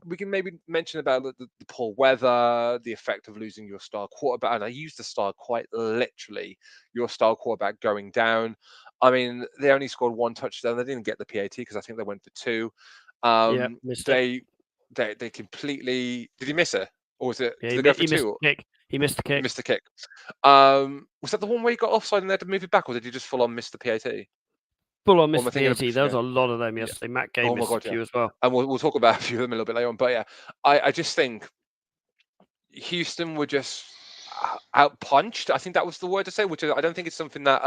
We can maybe mention about the poor weather, the effect of losing your star quarterback. And I use the star quite literally, your star quarterback going down. I mean, they only scored 1 touchdown. They didn't get the PAT because I think they went for 2. Missed it. They completely... Did he miss it? Or was it? Yeah, Did they go for he missed two? the kick. He missed the He kick. missed the kick. Was that the one where he got offside and they had to move it back, or did he just full on miss the PAT? Full on Or am missed I the thinking of PAT. a There was a different game? lot of them Yeah. yesterday. Matt Gay Oh my missed a god, yeah. few as well. And we'll talk about a few of them a little bit later on. But yeah, I just think Houston were just out-punched. I think that was the word to say, which I don't think it's something that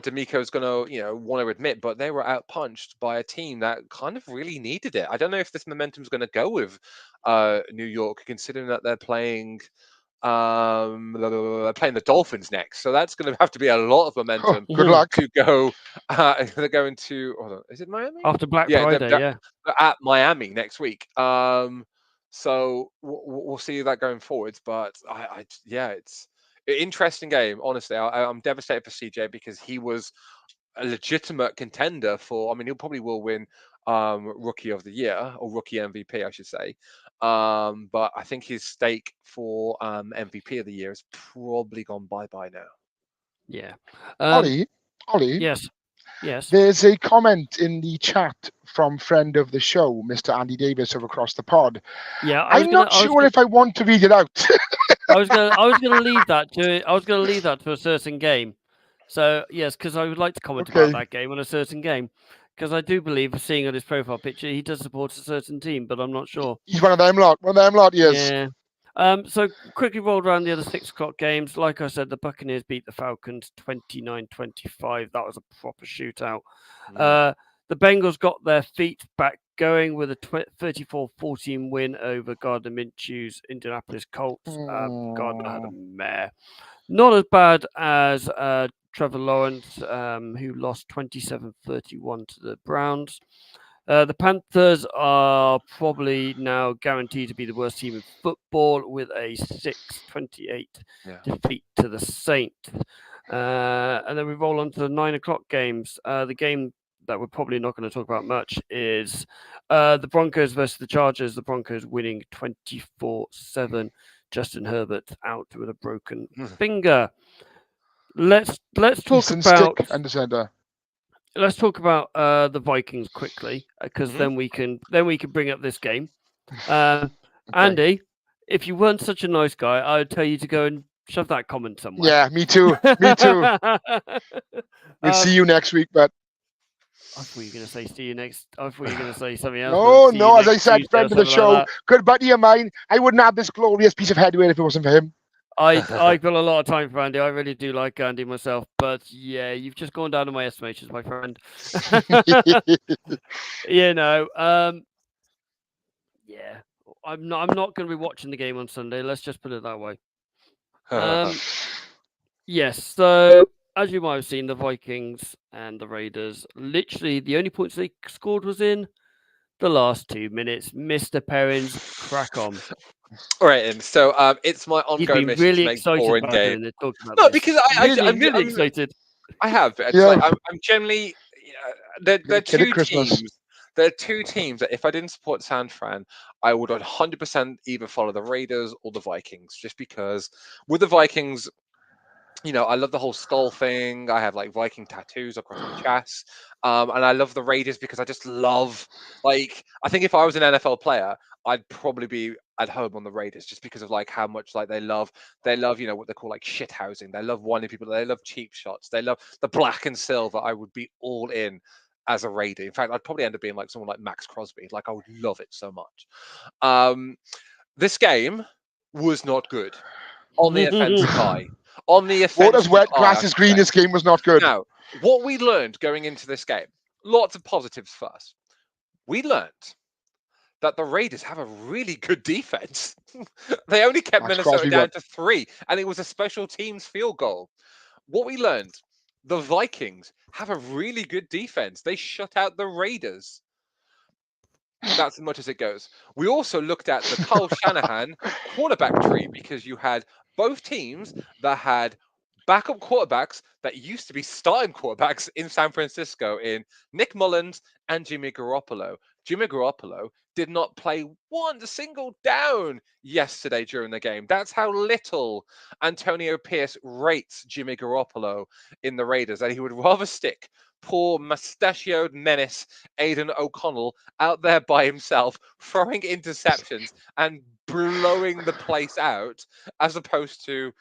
D'Amico's going to want to admit, but they were out-punched by a team that kind of really needed it. I don't know if this momentum's going to go with New York, considering that they're playing the Dolphins next, so that's going to have to be a lot of momentum Good luck. to go. They're going to. Hold on, is it Miami? After Black Yeah, Friday, they're at Miami next week. So we'll see that going forwards. But it's an interesting game. Honestly, I'm devastated for CJ because he was a legitimate contender for. I mean, he probably will win Rookie of the Year or Rookie MVP, I should say. But I think his stake for MVP of the year has probably gone bye-bye now. Yeah. Ollie, Yes. there's a comment in the chat from friend of the show, Mr. Andy Davis, of Across the Pod. Yeah, I'm not sure if I want to read it out. I was gonna leave that to a certain game. So yes, because I would like to comment about that game on a certain game, because I do believe, seeing on his profile picture, he does support a certain team, but I'm not sure. He's one of them lot. Yes. Yeah. So quickly rolled around the other 6 o'clock games. Like I said, the Buccaneers beat the Falcons 29-25. That was a proper shootout. The Bengals got their feet back going with a 34-14 win over Gardner Minshew's Indianapolis Colts. Gardner had a mare. Not as bad as Trevor Lawrence, who lost 27-31 to the Browns. The Panthers are probably now guaranteed to be the worst team in football with a 6-28 defeat to the Saints. And then we roll on to the 9 o'clock games. The game that we're probably not going to talk about much is the Broncos versus the Chargers. The Broncos winning 24-7. Justin Herbert out with a broken finger. Let's talk about. Let's talk about the Vikings quickly, because then we can bring up this game. Andy, if you weren't such a nice guy, I would tell you to go and shove that comment somewhere. Yeah, me too. We'll see you next week, but I thought you were going to say see you next. I thought you were going to say something else. No, as I said, friend of the show, good buddy of mine. I wouldn't have this glorious piece of headwear if it wasn't for him. I got a lot of time for Andy. I really do like Andy myself, but yeah, you've just gone down in my estimations, my friend. Yeah, I'm not going to be watching the game on Sunday. Let's just put it that way. Yes, so as you might have seen, the Vikings and the Raiders, literally the only points they scored was in the last 2 minutes. Mr. Perrins, crack on. All right, and so it's my ongoing mission really to make boring game. No, because I'm really excited. I have. It's like I'm generally. There are two teams. There are 2 teams that if I didn't support San Fran, I would 100% either follow the Raiders or the Vikings, just because with the Vikings, I love the whole skull thing. I have like Viking tattoos across my chest. And I love the Raiders because I just love, I think if I was an NFL player, I'd probably be at home on the Raiders just because of how much they love, what they call shit housing. They love wanting people. They love cheap shots. They love the black and silver. I would be all in as a Raider. In fact, I'd probably end up being someone like Max Crosby. I would love it so much. This game was not good on the offensive eye. On the offensive Water's wet, grass is green. This game was not good. Now, what we learned going into this game, lots of positives first. We learned that the Raiders have a really good defense. They only kept Minnesota down to 3, and it was a special teams field goal. What we learned, the Vikings have a really good defense. They shut out the Raiders. That's as much as it goes. We also looked at the Kyle Shanahan quarterback tree, because you had both teams that had backup quarterbacks that used to be starting quarterbacks in San Francisco in Nick Mullins and Jimmy Garoppolo. Jimmy Garoppolo did not play one single down yesterday during the game. That's how little Antonio Pierce rates Jimmy Garoppolo in the Raiders, and he would rather stick poor mustachioed menace Aidan O'Connell out there by himself, throwing interceptions and blowing the place out, as opposed to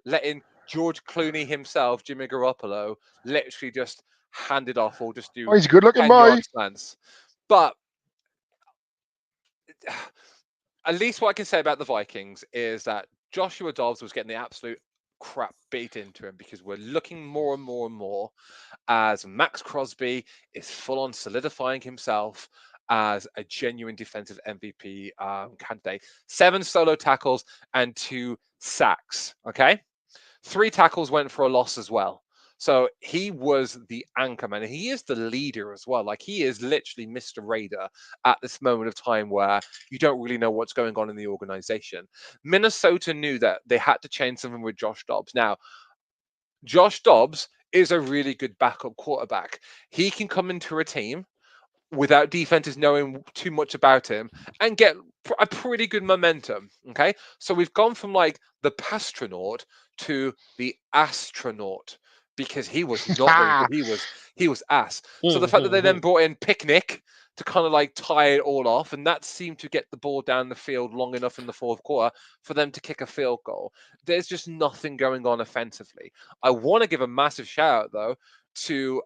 letting George Clooney himself, Jimmy Garoppolo, literally just hand it off or just do Oh, he's a good-looking 10-yard boy. slants. But at least what I can say about the Vikings is that Joshua Dobbs was getting the absolute crap beat into him, because we're looking more and more and more as Max Crosby is full on solidifying himself as a genuine defensive MVP candidate. 7 solo tackles and 2 sacks. Okay. 3 tackles went for a loss as well. So he was the anchor man. He is the leader as well. Like, he is literally Mr. Raider at this moment of time where you don't really know what's going on in the organization. Minnesota knew that they had to change something with Josh Dobbs. Now, Josh Dobbs is a really good backup quarterback. He can come into a team without defenses knowing too much about him and get a pretty good momentum. Okay. So we've gone from like the pastronaut to the astronaut, because he was not very good. He was ass. So the fact that they then brought in Picnic to kind of like tie it all off, and that seemed to get the ball down the field long enough in the fourth quarter for them to kick a field goal. There's just nothing going on offensively. I want to give a massive shout out though to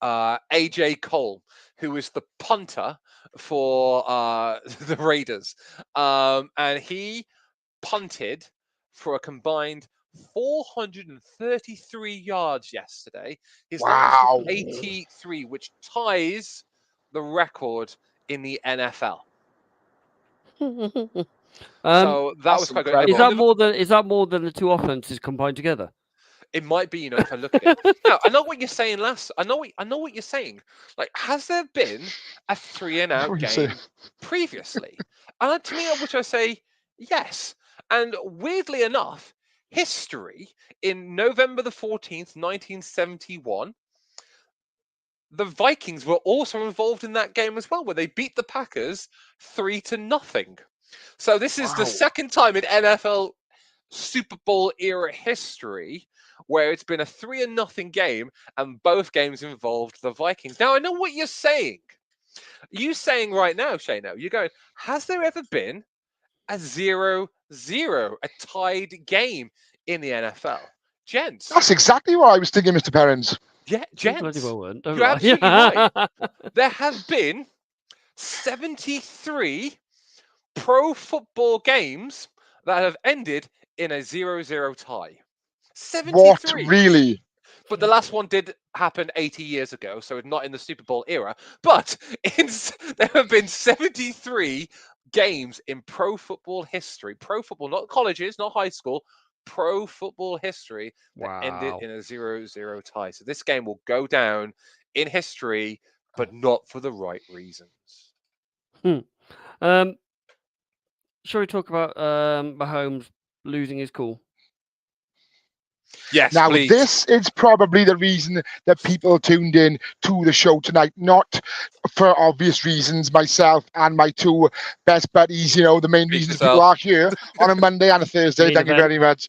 AJ Cole, who is the punter for the Raiders, and he punted for a combined 433 yards yesterday. His longest was 83, which ties the record in the NFL. So that was quite good. Is that more than the 2 offenses combined together? It might be, if I look at it. Now, I know what you're saying, I know what you're saying. Like, has there been a 3-and-out game previously? And to me, which I say yes. And weirdly enough, history in November the 14th, 1971, the Vikings were also involved in that game as well, where they beat the Packers 3-0. So this is the second time in NFL Super Bowl era history where it's been a 3-0 game, and both games involved the Vikings. Now, I know what you're saying. You saying right now, Shano, you're going, has there ever been a 0-0, a tied game in the NFL? Gents. That's exactly what I was thinking, Mr. Perrins. Yeah, gents. You're absolutely right. There have been 73 pro football games that have ended in a 0-0 tie. 73. What, really? But the last one did happen 80 years ago, so not in the Super Bowl era. But there have been 73 games in pro football history. Pro football, not colleges, not high school. Pro football history that ended in a 0-0 tie. So this game will go down in history, but not for the right reasons. Shall we talk about Mahomes losing his cool? Yes, now, please. This is probably the reason that people tuned in to the show tonight, not for obvious reasons. Myself and my 2 best buddies, the main reasons people are here on a Monday and a Thursday. Thank you very much.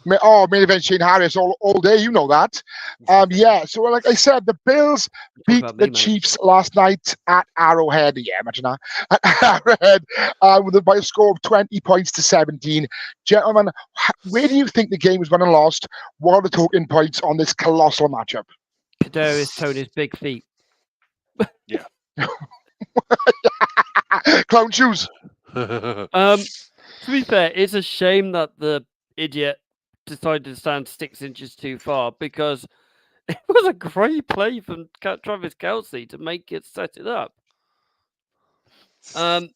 Main event Shane Harris all day, you know that. So like I said, the Bills beat the Chiefs last night at Arrowhead. Yeah, imagine that. At Arrowhead by a score of 20 points to 17. Gentlemen, where do you think the game was won and lost? What are the talking points on this colossal matchup? Kadarius Toney's big feet. Yeah. Clown shoes. To be fair, it's a shame that the idiot decided to stand 6 inches too far, because it was a great play from Travis Kelce to make it set it up. And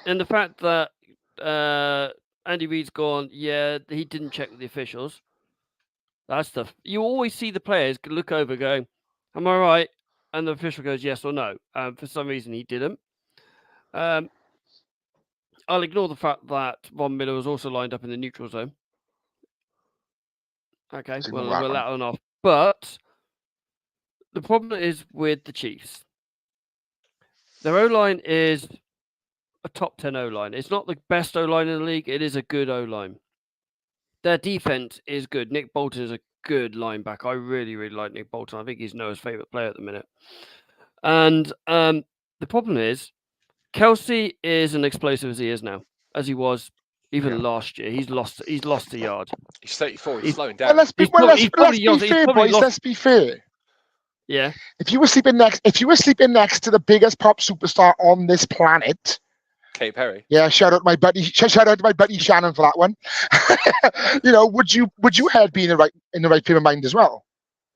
the fact that Andy Reid's gone, he didn't check with the officials. That stuff. You always see the players look over going, am I right? And the official goes yes or no. For some reason, he didn't. I'll ignore the fact that Von Miller was also lined up in the neutral zone. Okay, we'll let that one off. But the problem is with the Chiefs. Their O-line is a top 10 O-line. It's not the best O-line in the league. It is a good O-line. Their defense is good. Nick Bolton is a good linebacker. I really, really like Nick Bolton. I think he's Noah's favourite player at the minute. And the problem is, Kelsey is an explosive as he is now, as he was even last year. He's lost a yard. He's 34. He's slowing Well, down. let's be fair, boys. lost. Let's be fair. Yeah. If you were sleeping next to the biggest pop superstar on this planet, Kate Perry. yeah, shout out to my buddy Shannon for that one. Would you head be in the right frame of mind as well?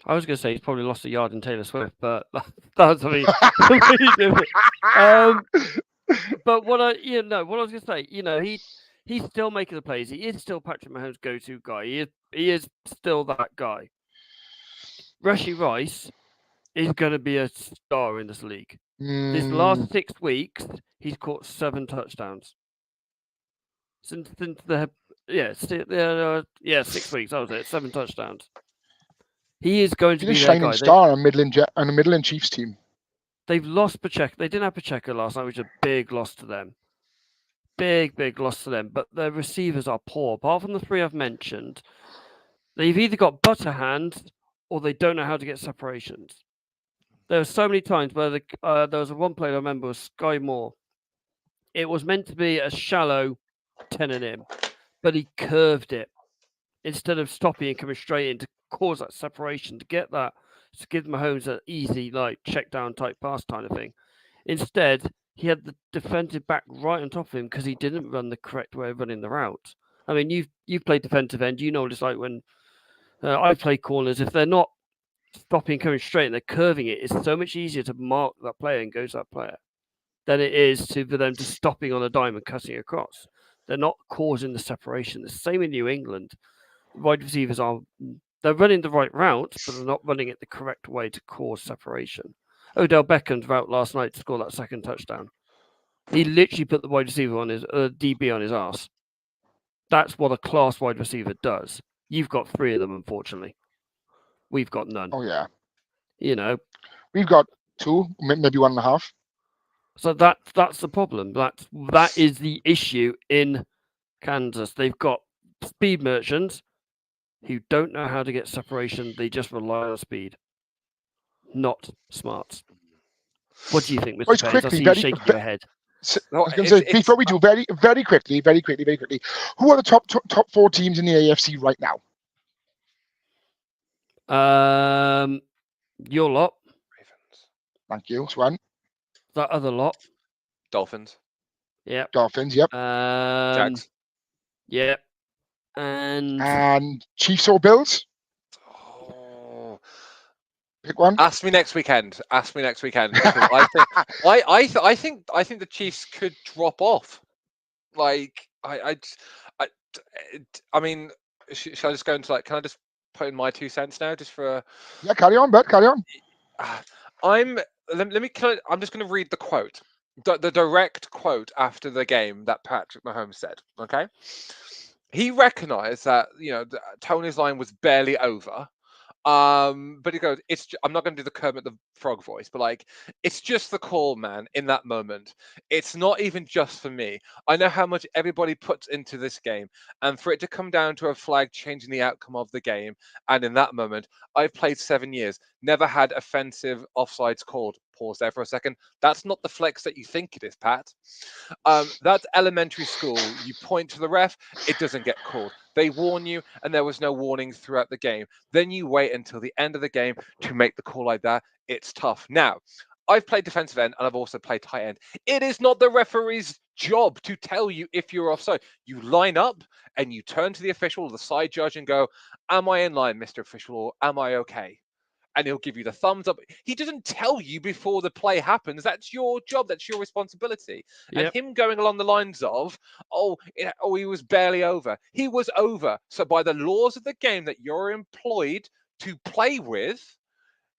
I was going to say he's probably lost a yard in Taylor Swift, but that's something completely different. But what I was going to say, he's still making the plays. He is still Patrick Mahomes' go-to guy. He is still that guy. Rashee Rice is going to be a star in this league. This last 6 weeks, he's caught 7 touchdowns. Since 6 weeks. That was it. 7 touchdowns. He is going to be their guy. Star on a Midland Chiefs team. They've lost Pacheco. They didn't have Pacheco last night, which is a big loss to them. Big loss to them. But their receivers are poor. Apart from the 3 I've mentioned, they've either got butter hands or they don't know how to get separations. There were so many times where there was one play I remember was Sky Moore. It was meant to be a shallow 10 and in, but he curved it instead of stopping and coming straight in to cause that separation, to get that, to give Mahomes an easy, check down type pass kind of thing. Instead, he had the defensive back right on top of him because he didn't run the correct way of running the route. I mean, you've played defensive end. You know what it's like when I play corners. If they're not stopping, coming straight, and they're curving it, it's so much easier to mark that player and go to that player than it is for them to stopping on a dime and cutting across. They're not causing the separation. The same in New England. Wide receivers they're running the right route, but they're not running it the correct way to cause separation. Odell Beckham's route last night to score that second touchdown. He literally put the wide receiver on his DB on his ass. That's what a class wide receiver does. You've got 3 of them, unfortunately. We've got none. Oh yeah. We've got 2, maybe 1.5. So that's the problem. That is the issue in Kansas. They've got speed merchants who don't know how to get separation. They just rely on speed. Not smarts. What do you think, Mr. Payne? I see you shaking your head. I was going to say, before we do, very quickly, who are the top 4 teams in the AFC right now? Your lot. Ravens. Thank you, Swan. That other lot. Dolphins. Yep. Dolphins, yep. Jags. Yep. And Chiefs or Bills? Oh. Pick one. Ask me next weekend. I think the Chiefs could drop off. I mean, should I just go into can I just put in my 2 cents now, just for? Yeah, carry on, bud. Carry on. I'm just going to read the quote, the direct quote after the game that Patrick Mahomes said. Okay, he recognised that Tony's line was barely over. But he goes, I'm not going to do the Kermit the Frog voice, but it's just the call, man, in that moment. It's not even just for me. I know how much everybody puts into this game, and for it to come down to a flag changing the outcome of the game, and in that moment, I've played 7 years, never had offensive offsides called. Pause there for a second. That's not the flex that you think it is, Pat. That's elementary school. You point to the ref, it doesn't get called. They warn you, and there was no warning throughout the game. Then you wait until the end of the game to make the call like that. It's tough. Now, I've played defensive end, and I've also played tight end. It is not the referee's job to tell you if you're offside. You line up, and you turn to the official or the side judge and go, am I in line, Mr. Official, or am I okay? And he'll give you the thumbs up. He doesn't tell you before the play happens. That's your job. That's your responsibility. Yep. And him going along the lines of, he was barely over. He was over. So by the laws of the game that you're employed to play with,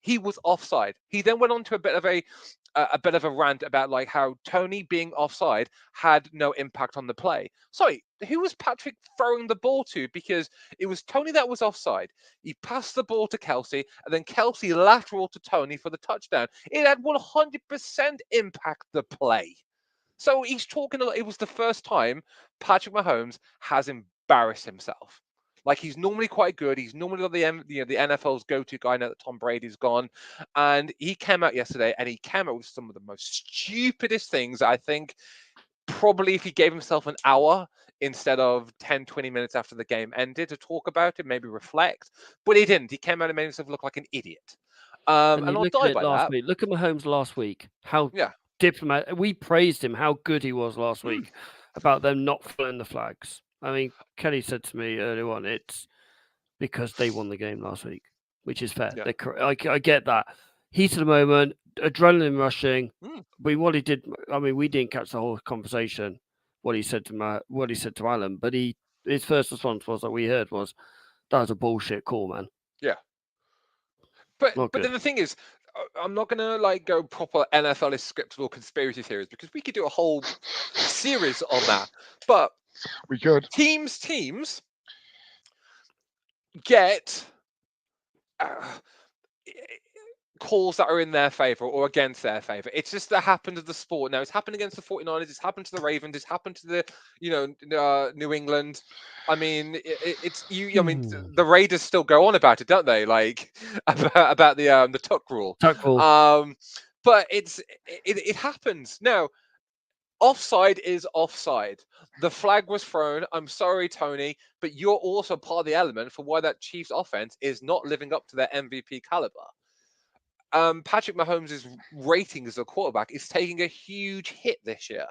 he was offside. He then went on to a bit of a rant about how Tony being offside had no impact on the play. Sorry, who was Patrick throwing the ball to? Because it was Tony that was offside. He passed the ball to Kelsey, and then Kelsey lateral to Tony for the touchdown. It had 100% impact the play. So he's talking. It was the first time Patrick Mahomes has embarrassed himself. Like, he's normally quite good. He's normally the NFL's go-to guy now that Tom Brady's gone. And he came out yesterday, and he came out with some of the most stupidest things. I think probably if he gave himself an hour instead of 10, 20 minutes after the game ended to talk about it, maybe reflect. But he didn't. He came out and made himself look like an idiot. And And you I'll look at die it by last that. week. Look at Mahomes last week. How Yeah. diplomat. We praised him. How good he was last Hmm. week about them not following the flags. I mean, Kelly said to me earlier on, it's because they won the game last week, which is fair. Yeah. I get that. Heat of the moment, adrenaline rushing. Hmm. What he did. I mean, we didn't catch the whole conversation. What he said to Alan, but his first response was that we heard was that was a bullshit call, man. Yeah. But Not good. then the thing is, I'm not gonna like go proper NFL is scripted or conspiracy theories because we could do a whole series on that. But We could. teams get calls that are in their favor or against their favor. It's just that happened to the sport. Now it's happened against the 49ers. It's happened to the Ravens. It's happened to the New England. I mean, it's you. I mean, the Raiders still go on about it, don't they? Like about the tuck rule. Tuck rule. But it happens now. Offside is offside. The flag was thrown. I'm sorry, Tony, but you're also part of the element for why that Chiefs offense is not living up to their MVP caliber. Patrick Mahomes' rating as a quarterback is taking a huge hit this year,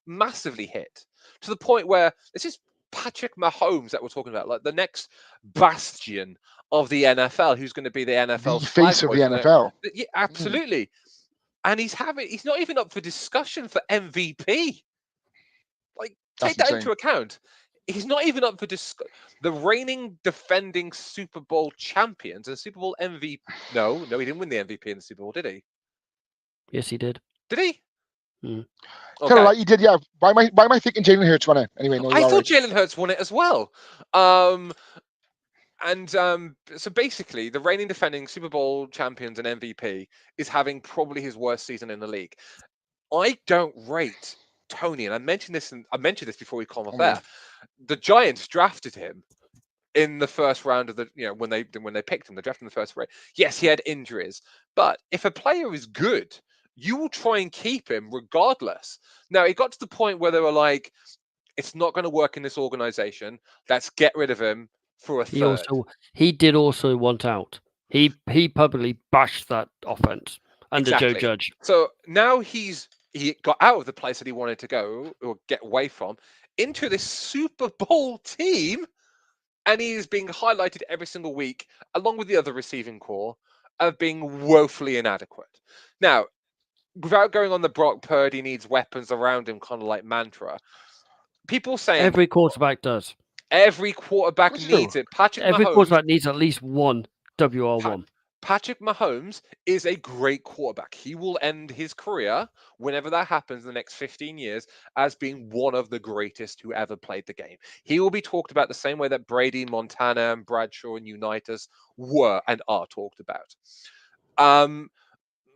massively hit, to the point where this is Patrick Mahomes that we're talking about, like the next bastion of the NFL, who's going to be the NFL's The face of the NFL. Yeah, absolutely. And he's not even up for discussion for MVP. Like, take that into account. He's not even up for the reigning defending Super Bowl champions and Super Bowl MVP. No, he didn't win the MVP in the Super Bowl, did he? Yes, he did. Did he? Mm. Okay. Kind of like he did, yeah. Why am I thinking Jalen Hurts won it? Anyway, no, I thought Jalen Hurts won it as well. So basically, the reigning defending Super Bowl champions and MVP is having probably his worst season in the league. I don't rate Tony, and I mentioned this before we come off air. The Giants drafted him in the first round of when they picked him, they drafted him in the first round. Yes, he had injuries, but if a player is good, you will try and keep him regardless. Now, it got to the point where they were like, it's not going to work in this organization. Let's get rid of him for a third. He did also want out. He publicly bashed that offense under Joe Judge. So now he got out of the place that he wanted to go or get away from into this Super Bowl team, and he is being highlighted every single week, along with the other receiving core, of being woefully inadequate. Now, without going on the Brock Purdy needs weapons around him kind of like mantra, people saying every quarterback does. Every quarterback needs it. Every quarterback needs at least one WR1. Patrick Mahomes is a great quarterback. He will end his career, whenever that happens in the next 15 years, as being one of the greatest who ever played the game. He will be talked about the same way that Brady, Montana, and Bradshaw and Unitas were and are talked about.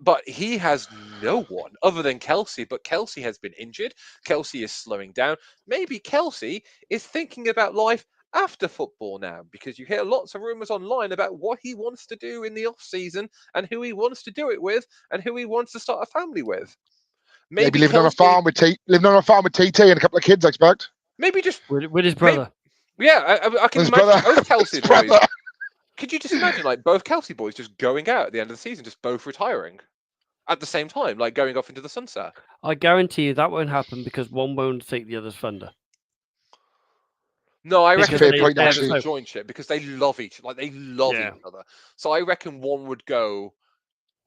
But he has no one other than Kelsey. But Kelsey has been injured. Kelsey is slowing down. Maybe Kelsey is thinking about life after football now, because you hear lots of rumors online about what he wants to do in the off season and who he wants to do it with and who he wants to start a family with. Maybe living on a farm with TT and a couple of kids, I expect. Maybe just with his brother. I can imagine both Kelsey boys. Could you just imagine like both Kelsey boys just going out at the end of the season, just both retiring at the same time, like going off into the sunset? I guarantee you that won't happen because one won't take the other's thunder. No, I reckon there's a joint ship because they love each other. So I reckon one would go.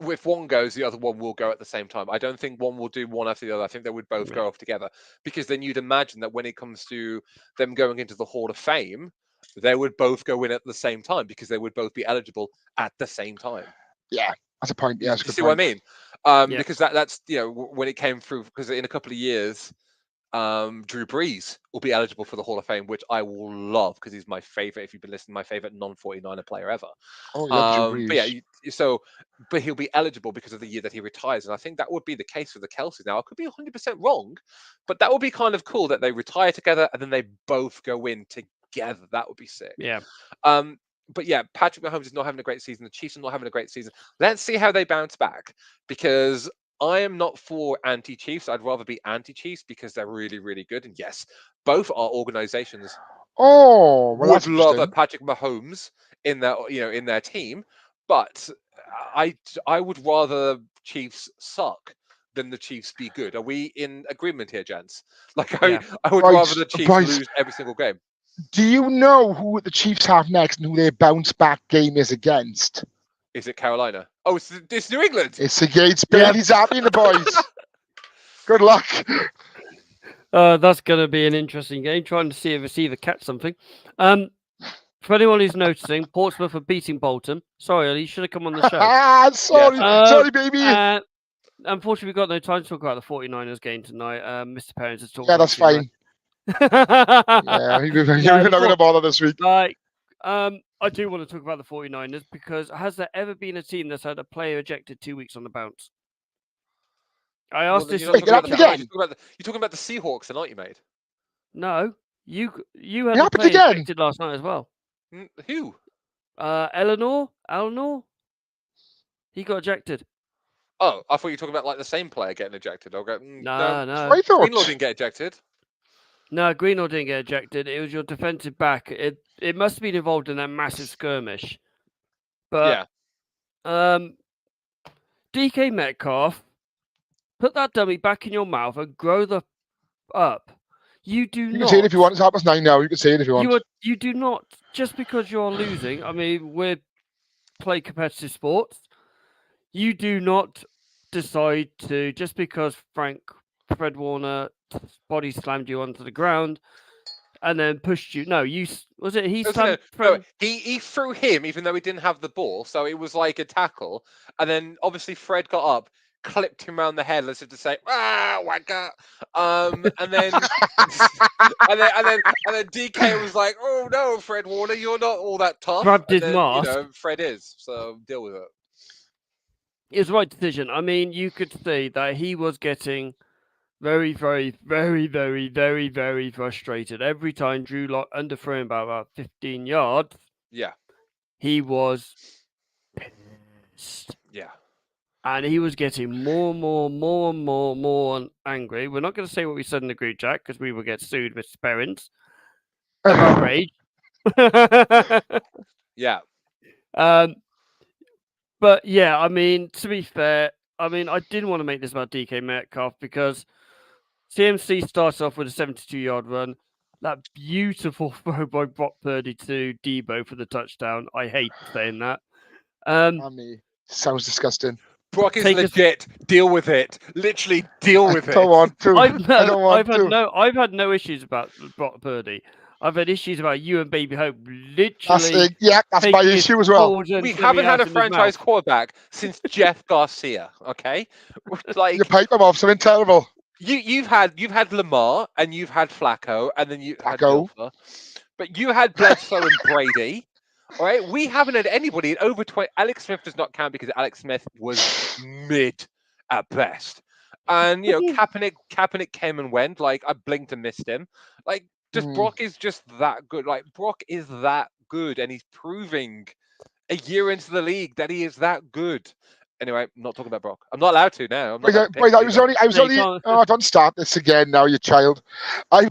If one goes, the other one will go at the same time. I don't think one will do one after the other. I think they would both go off together, because then you'd imagine that when it comes to them going into the Hall of Fame, they would both go in at the same time because they would both be eligible at the same time. Yeah, that's a point. Yeah, you see point. What I mean? Because that's when it came through. Because in a couple of years, Drew Brees will be eligible for the Hall of Fame, which I will love because he's my favorite. If you've been listening, my favorite non-49er player ever. Oh, yeah, Drew Brees. But he'll be eligible because of the year that he retires, and I think that would be the case for the Kelseys. Now, I could be 100% wrong, but that would be kind of cool that they retire together and then they both go in together. That would be sick. Yeah. But yeah, Patrick Mahomes is not having a great season. The Chiefs are not having a great season. Let's see how they bounce back, because I am not for anti-Chiefs. I'd rather be anti-Chiefs because they're really, really good. And yes, both our organizations Oh, well, would that's love a interesting. Patrick Mahomes in their, in their team, but I would rather Chiefs suck than the Chiefs be good. Are we in agreement here, gents? Like, Yeah. I would Right, rather the Chiefs right. lose every single game. Do you know who the Chiefs have next and who their bounce back game is against? Is it Carolina? Oh, it's New England. It's against Yeah. Bailey Zappi and the boys. Good luck. That's going to be an interesting game, trying to see if receiver catch something. For anyone who's noticing, Portsmouth are beating Bolton. Sorry, Ollie, you should have come on the show. Sorry, sorry, baby. Unfortunately, we've got no time to talk about the 49ers game tonight. Mr. Parents has talked Yeah, about that's fine. Yeah, you're not going to bother this week. I do want to talk about the 49ers because has there ever been a team that's had a player ejected 2 weeks on the bounce? I asked this. You're talking about again. you're talking about the Seahawks tonight, you made. No, you had It a happened player again. ejected last night as well. Who? Eleanor? He got ejected. Oh, I thought you were talking about like the same player getting ejected. I'll go. No. I thought. Greenlaw didn't get ejected. No, Greenlaw didn't get ejected. It was your defensive back. It must have been involved in that massive skirmish. But DK Metcalf, put that dummy back in your mouth and grow up. You can say it if you want. It's 9:30 now. You can say it if you want. You do not, just because you're losing. I mean, we play competitive sports. You do not decide to, just because Fred Warner body slammed you onto the ground and then pushed you. No, he threw him even though he didn't have the ball, so it was like a tackle. And then obviously Fred got up, clipped him around the head, as if to say, wacka. And then and then DK was like, oh no, Fred Warner, you're not all that tough. Grabbed his mask. Fred is, so deal with it. It was the right decision. I mean, you could see that he was getting very, very, very, very, very, very frustrated. Every time Drew Lock underthrew him by about 15 yards, yeah, he was pissed. Yeah. And he was getting more and more angry. We're not going to say what we said in the group chat because we will get sued, Mr. Parents. About rage. Yeah. But yeah, I mean, to be fair, I mean, I didn't want to make this about DK Metcalf because CMC starts off with a 72-yard run. That beautiful throw by Brock Purdy to Debo for the touchdown. I hate saying that. Sounds disgusting. Brock is legit. Deal with it. Literally deal with it. Don't want to. I've had no issues about Brock Purdy. I've had issues about you and Baby Hope. Literally, that's my issue as well. We haven't had a franchise quarterback since Jeff Garcia. Okay, like you pipe them off something terrible. You've had Lamar and you've had Flacco and then you had Dilfer, but you had Bledsoe and Brady. All right, we haven't had anybody in over 20. Alex Smith does not count because Alex Smith was mid at best, and Kaepernick came and went. Like I blinked and missed him. Like Brock is just that good. Like Brock is that good, and he's proving a year into the league that he is that good. Anyway, I'm not talking about Brock. I'm not allowed to now. I was only. Oh, don't start this again now, you child. I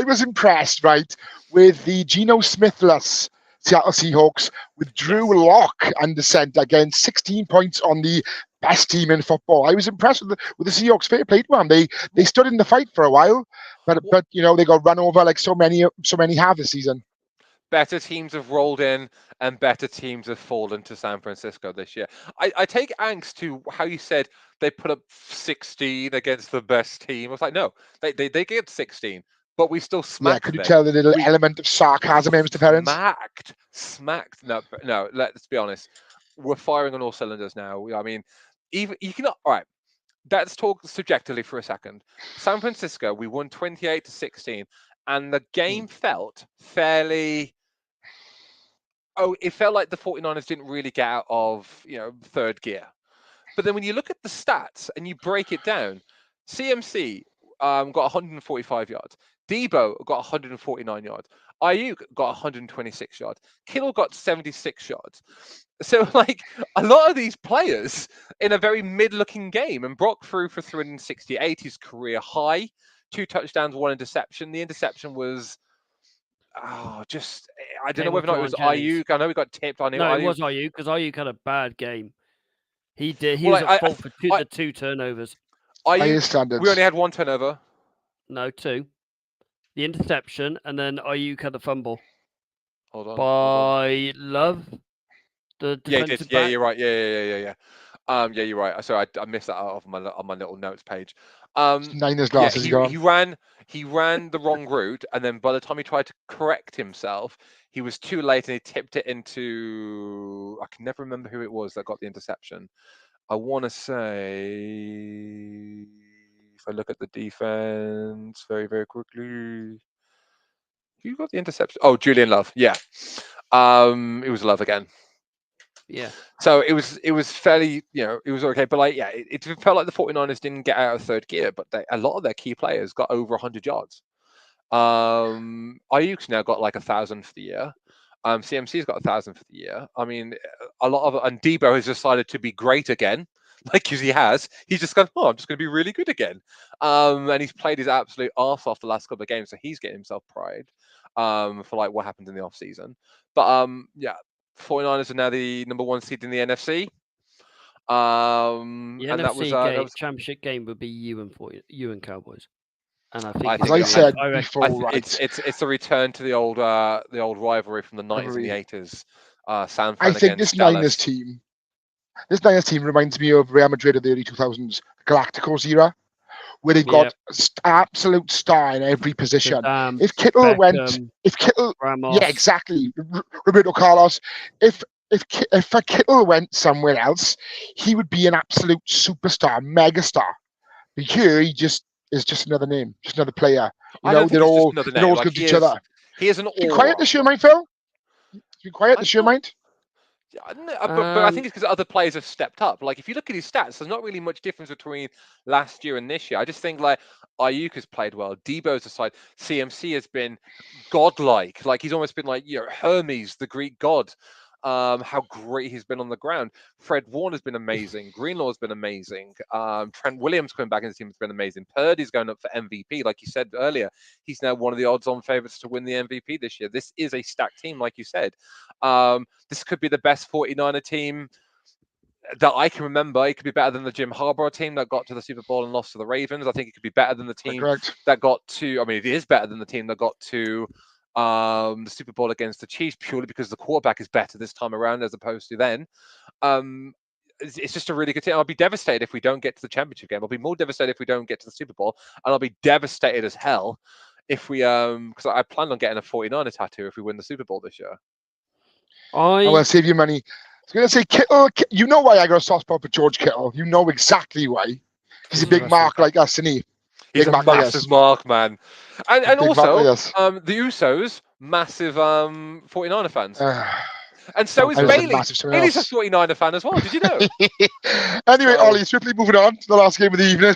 was impressed, right, with the Geno Smithless Seattle Seahawks with Drew Lock under center against 16 points on the best team in football. I was impressed with the Seahawks. Fair play to them. They stood in the fight for a while, but they got run over like so many have this season. Better teams have rolled in and better teams have fallen to San Francisco this year. I take angst to how you said they put up 16 against the best team. I was like, no, they get 16, but we still smacked them. Could you tell the little element of sarcasm in Mr. Parents? Smacked. No, let's be honest. We're firing on all cylinders now. I mean, even you cannot. All right, let's talk subjectively for a second. San Francisco, we won 28-16, and the game felt fairly. It felt like the 49ers didn't really get out of third gear. But then when you look at the stats and you break it down, CMC got 145 yards. Debo got 149 yards. Ayuk got 126 yards. Kittle got 76 yards. So, like, a lot of these players in a very mid-looking game. And Brock threw for 368, his career high. 2 touchdowns, 1 interception. The interception was, I don't know whether or not it was Ayuk. I know we got tipped on it. No, it was Ayuk because Ayuk had a bad game. He did. He Well, was at fault for the 2 turnovers. Ayuk, we only had 1 turnover. No, 2. The interception, and then Ayuk had a fumble. Hold on. By Love, the defensive back. Yeah, you're right. Yeah, you're right. Sorry, I missed that out on my little notes page. Niners glasses gone. He ran the wrong route, and then by the time he tried to correct himself, he was too late, and he tipped it into. I can never remember who it was that got the interception. I want to say, if I look at the defense very, very quickly, who got the interception? Oh, Julian Love. Yeah, it was Love again. Yeah. So it was fairly, it was okay. But like, yeah, it felt like the 49ers didn't get out of third gear, but a lot of their key players got over 100 yards. Ayuk's now got like 1,000 for the year. CMC's got 1,000 for the year. I mean, a lot of, and Debo has decided to be great again, like he has. He's just gone, I'm just going to be really good again. And he's played his absolute arse off the last couple of games, so he's getting himself pride for like what happened in the off season. But yeah. 49ers are now the number 1 seed in the NFC. The and NFC that was championship game would be you and Cowboys. And I think, as I said before, it's a return to the old rivalry from the 90s and the 80s. San Fran I think against this Dallas. This Niners team reminds me of Real Madrid of the early 2000s, Galacticos era, where they've got absolute star in every position. If Kittle Ramos. Yeah, exactly, Roberto Carlos. If Kittle went somewhere else, he would be an absolute superstar, megastar. But here, he just is just another name, just another player. They're all good to each other. He is an all. Be quiet this year, mind, Phil. Be quiet this year, mind. But I think it's because other players have stepped up. Like, if you look at his stats, there's not really much difference between last year and this year. I just think, like, Ayuk has played well. Debo's aside. CMC has been godlike. Like, he's almost been like, Hermes, the Greek god. How great he's been on the ground. Fred Warner's been amazing. Greenlaw's been amazing. Trent Williams coming back in the team has been amazing. Purdy's going up for MVP. Like you said earlier, he's now one of the odds-on favorites to win the MVP this year. This is a stacked team, like you said. This could be the best 49er team that I can remember. It could be better than the Jim Harbaugh team that got to the Super Bowl and lost to the Ravens. I think it could be better than the team that got to, it is better than the team that got to the Super Bowl against the Chiefs, purely because the quarterback is better this time around as opposed to then. It's just a really good team. I'll be devastated if we don't get to the championship game. I'll be more devastated if we don't get to the Super Bowl, and I'll be devastated as hell if we because I plan on getting a 49er tattoo if we win the Super Bowl this year. I will save you money. I was going to say Kittle. You know why I got a soft spot for George Kittle. You know exactly why. He's a big mark like us, isn't he? He's a massive mark, man. And also, the Usos, massive 49er fans. And so is Bailey. Bailey's a 49er fan as well. Did you know? Anyway, Ollie, swiftly moving on to the last game of the evening.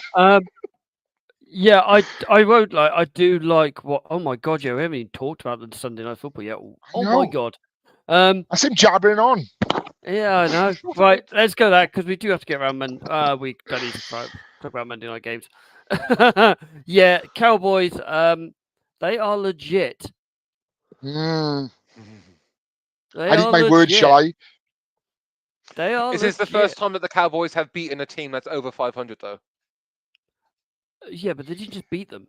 Yeah, I won't lie. I do like what. Oh my god, we haven't even talked about the Sunday Night Football yet. Oh my god. I see him jabbering on. Yeah, I know. Right, let's go that because we do have to get around. We don't need to talk about Monday night games. Yeah, Cowboys. They are legit. I need my word shy. They are. Is this the first time that the Cowboys have beaten a team that's over 500, though? Yeah, but they didn't just beat them.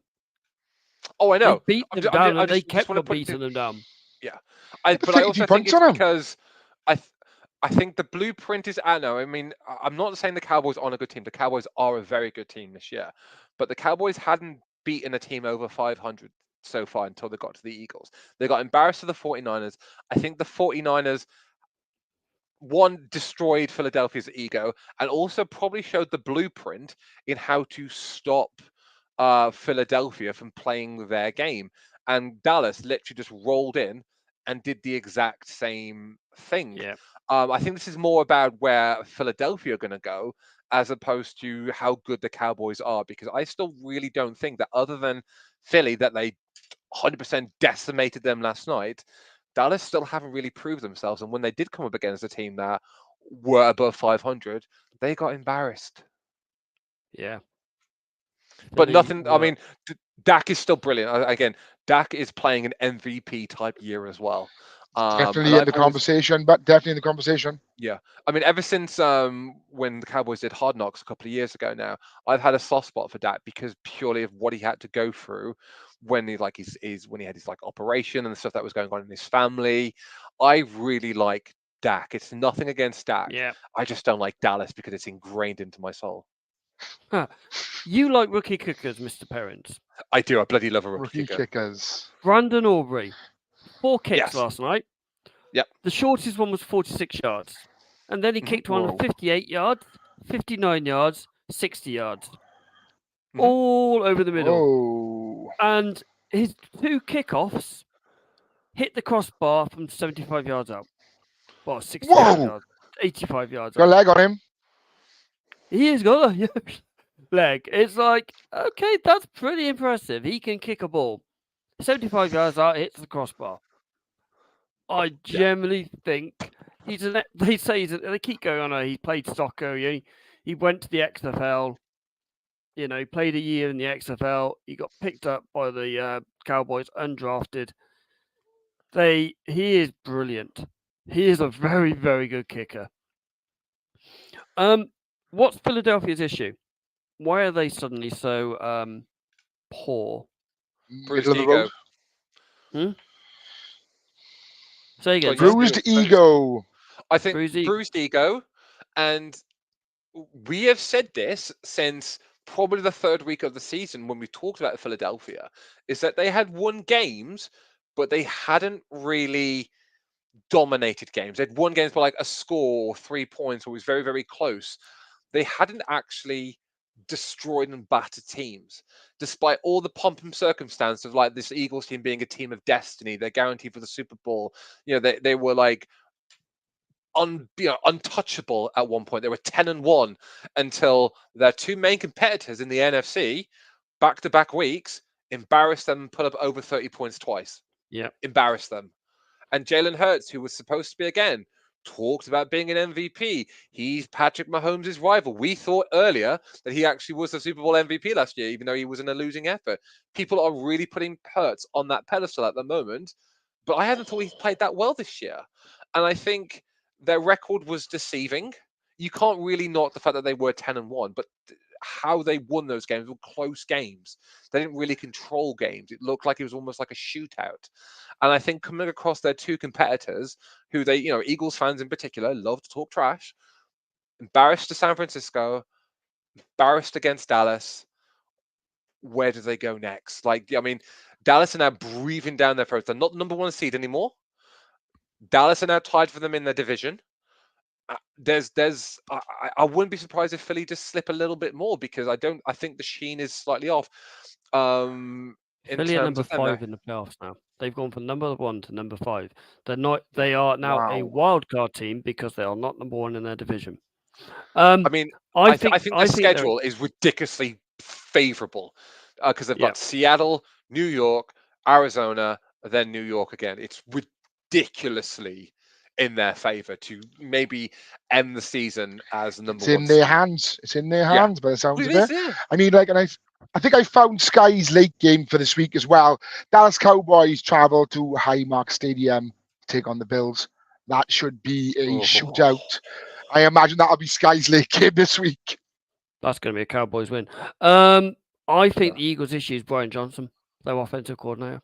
Oh, I know. They beat them down, and they kept on beating them down. Yeah, but I also think it's because I think the blueprint is. I know. I'm not saying the Cowboys aren't a good team. The Cowboys are a very good team this year, but the Cowboys hadn't beaten a team over 500 so far until they got to the Eagles. They got embarrassed to the 49ers. I think the 49ers, one, destroyed Philadelphia's ego, and also probably showed the blueprint in how to stop Philadelphia from playing their game. And Dallas literally just rolled in and did the exact same thing. Yeah. I think this is more about where Philadelphia are going to go as opposed to how good the Cowboys are, because I still really don't think that, other than Philly, that they 100% decimated them last night, Dallas still haven't really proved themselves. And when they did come up against a team that were above 500, they got embarrassed. Yeah. But Philly nothing. I were- mean, Dak is still brilliant. Again, Dak is playing an MVP type year as well. Definitely And in I've the always, conversation, but definitely in the conversation. yeah. I mean, ever since when the Cowboys did Hard Knocks a couple of years ago now, I've had a soft spot for Dak because purely of what he had to go through when he like his when he had his like operation and the stuff that was going on in his family. I really like Dak. It's nothing against Dak. Yeah. I just don't like Dallas because it's ingrained into my soul. You like rookie kickers, Mr. Perrins. I do. I bloody love a rookie Rookie kicker. kickers. Brandon Aubrey, 4 kicks Yes. last night. Yep. The shortest one was 46 yards. And then he kicked one Whoa. of 58 yards, 59 yards, 60 yards. Mhm. All over the middle. Whoa. And his 2 kickoffs hit the crossbar from 75 yards out. Well, 65 Whoa. yards, 85 yards Got a out. leg on him. He has got a leg. It's like, okay, that's pretty impressive. He can kick a ball. 75 yards out, hits the crossbar. I generally think he's an. They say they keep going on. He played soccer. He went to the XFL. You know, he played a year in the XFL. He got picked up by the Cowboys, undrafted. He is brilliant. He is a very, very good kicker. What's Philadelphia's issue? Why are they suddenly so poor? Bruised Middle of the road. ego. Say again. Got used to Bruised it. ego. I think Bruised ego. bruised ego, and we have said this since probably the 3rd week of the season when we talked about Philadelphia, is that they had won games, but they hadn't really dominated games. They'd won games by like a score or 3 points, or it was very, very close. They hadn't actually destroyed and battered teams, despite all the pomp and circumstance of like this Eagles team being a team of destiny. They're guaranteed for the Super Bowl. You know, they were like untouchable at one point. They were 10-1 until their 2 main competitors in the NFC, back-to-back weeks, embarrassed them and put up over 30 points twice. Yeah. Embarrassed them. And Jalen Hurts, who was supposed to be, again, talked about being an MVP. He's Patrick Mahomes' rival. We thought earlier that he actually was the Super Bowl MVP last year, even though he was in a losing effort. People are really putting Hurts on that pedestal at the moment, but I hadn't thought he played that well this year. And I think their record was deceiving. You can't really knock the fact that they were 10-1, but how they won those games were close games. They didn't really control games. It looked like it was almost like a shootout. And I think coming across their 2 competitors, who they, Eagles fans in particular, love to talk trash, embarrassed to San Francisco, embarrassed against Dallas. Where do they go next? Like, I mean, Dallas are now breathing down their throats. They're not the number 1 seed anymore. Dallas are now tied for them in their division. I wouldn't be surprised if Philly just slip a little bit more, because I think the sheen is slightly off. In Philly terms are number of them 5 now. in the playoffs now. They've gone from number 1 to number 5. They're not. They are now a Wow. wild card team because they are not number 1 in their division. I mean, I think the they're- schedule is ridiculously favourable because they've Yeah. got Seattle, New York, Arizona, then New York again. It's ridiculously in their favour to maybe end the season as the number It's 1 in their seed. hands. It's in their Yeah. hands by the sounds Well, of it is, it. yeah. I mean, like, and I think I found Sky's late game for this week as well. Dallas Cowboys travel to Highmark Stadium to take on the Bills. That should be a Oh. shootout. I imagine that'll be Sky's late game this week. That's going to be a Cowboys win. I think the Eagles' issue is Brian Johnson, their offensive coordinator.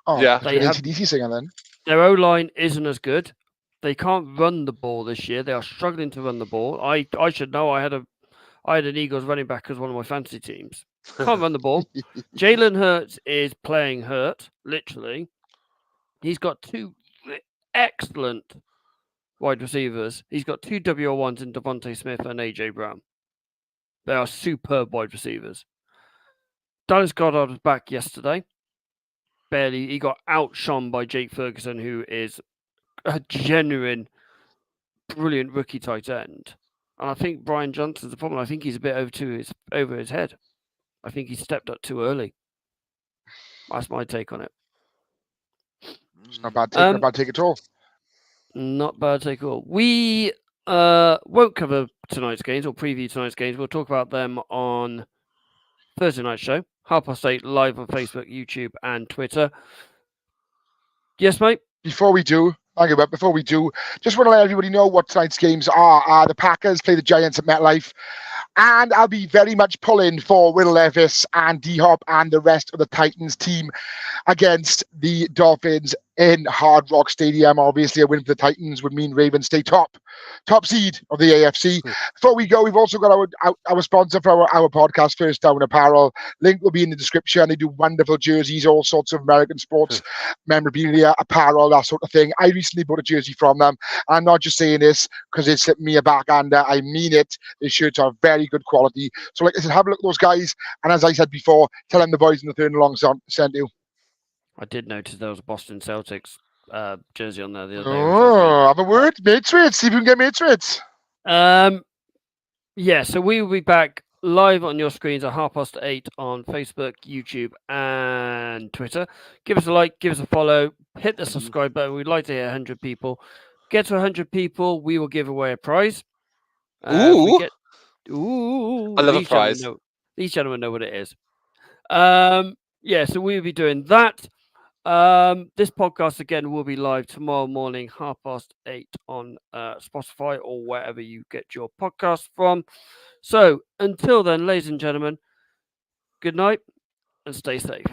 Oh, Yeah. they have AC/DC singer then. Their O-line isn't as good. They can't run the ball this year. They are struggling to run the ball. I should know. I had an Eagles running back as one of my fantasy teams. Can't run the ball. Jalen Hurts is playing hurt, literally. He's got 2 excellent wide receivers. He's got 2 WR1s in Devontae Smith and AJ Brown. They are superb wide receivers. Dallas Goedert was back yesterday. Barely. He got outshone by Jake Ferguson, who is a genuine, brilliant rookie tight end. And I think Brian Johnson's the problem. I think he's a bit over his head. I think he stepped up too early. That's my take on it. It's not bad take, not bad take at all. Not bad take at all. We won't cover tonight's games or preview tonight's games. We'll talk about them on Thursday night show, 8:30 live on Facebook, YouTube, and Twitter. Yes, mate. Before we do, just want to let everybody know what tonight's games are. The Packers play the Giants at MetLife. And I'll be very much pulling for Will Levis and D-Hop and the rest of the Titans team against the Dolphins in Hard Rock Stadium. Obviously, a win for the Titans would mean Ravens stay top seed of the AFC. Before we go, we've also got our sponsor for our podcast, First Down Apparel. Link will be in the description. They do wonderful jerseys, all sorts of American sports memorabilia, apparel, that sort of thing. I recently bought a jersey from them. I'm not just saying this because it slipped me a backhander. I mean it. The shirts are very good quality. So like I said, have a look at those guys. And as I said before, tell them the boys in the third and long sent you. I did notice there was a Boston Celtics jersey on there the other day. Oh, have a word. Matrix. See if we can get Matrix. Yeah, so we will be back live on your screens at 8:30 on Facebook, YouTube, and Twitter. Give us a like, give us a follow, hit the subscribe button. We'd like to hit 100 people. Get to 100 people, we will give away a prize. Ooh. Ooh. I love a prize. These gentlemen know what it is. Yeah, so we will be doing that. This podcast again will be live tomorrow morning, 8:30 on Spotify or wherever you get your podcast from. So until then, ladies and gentlemen, good night and stay safe.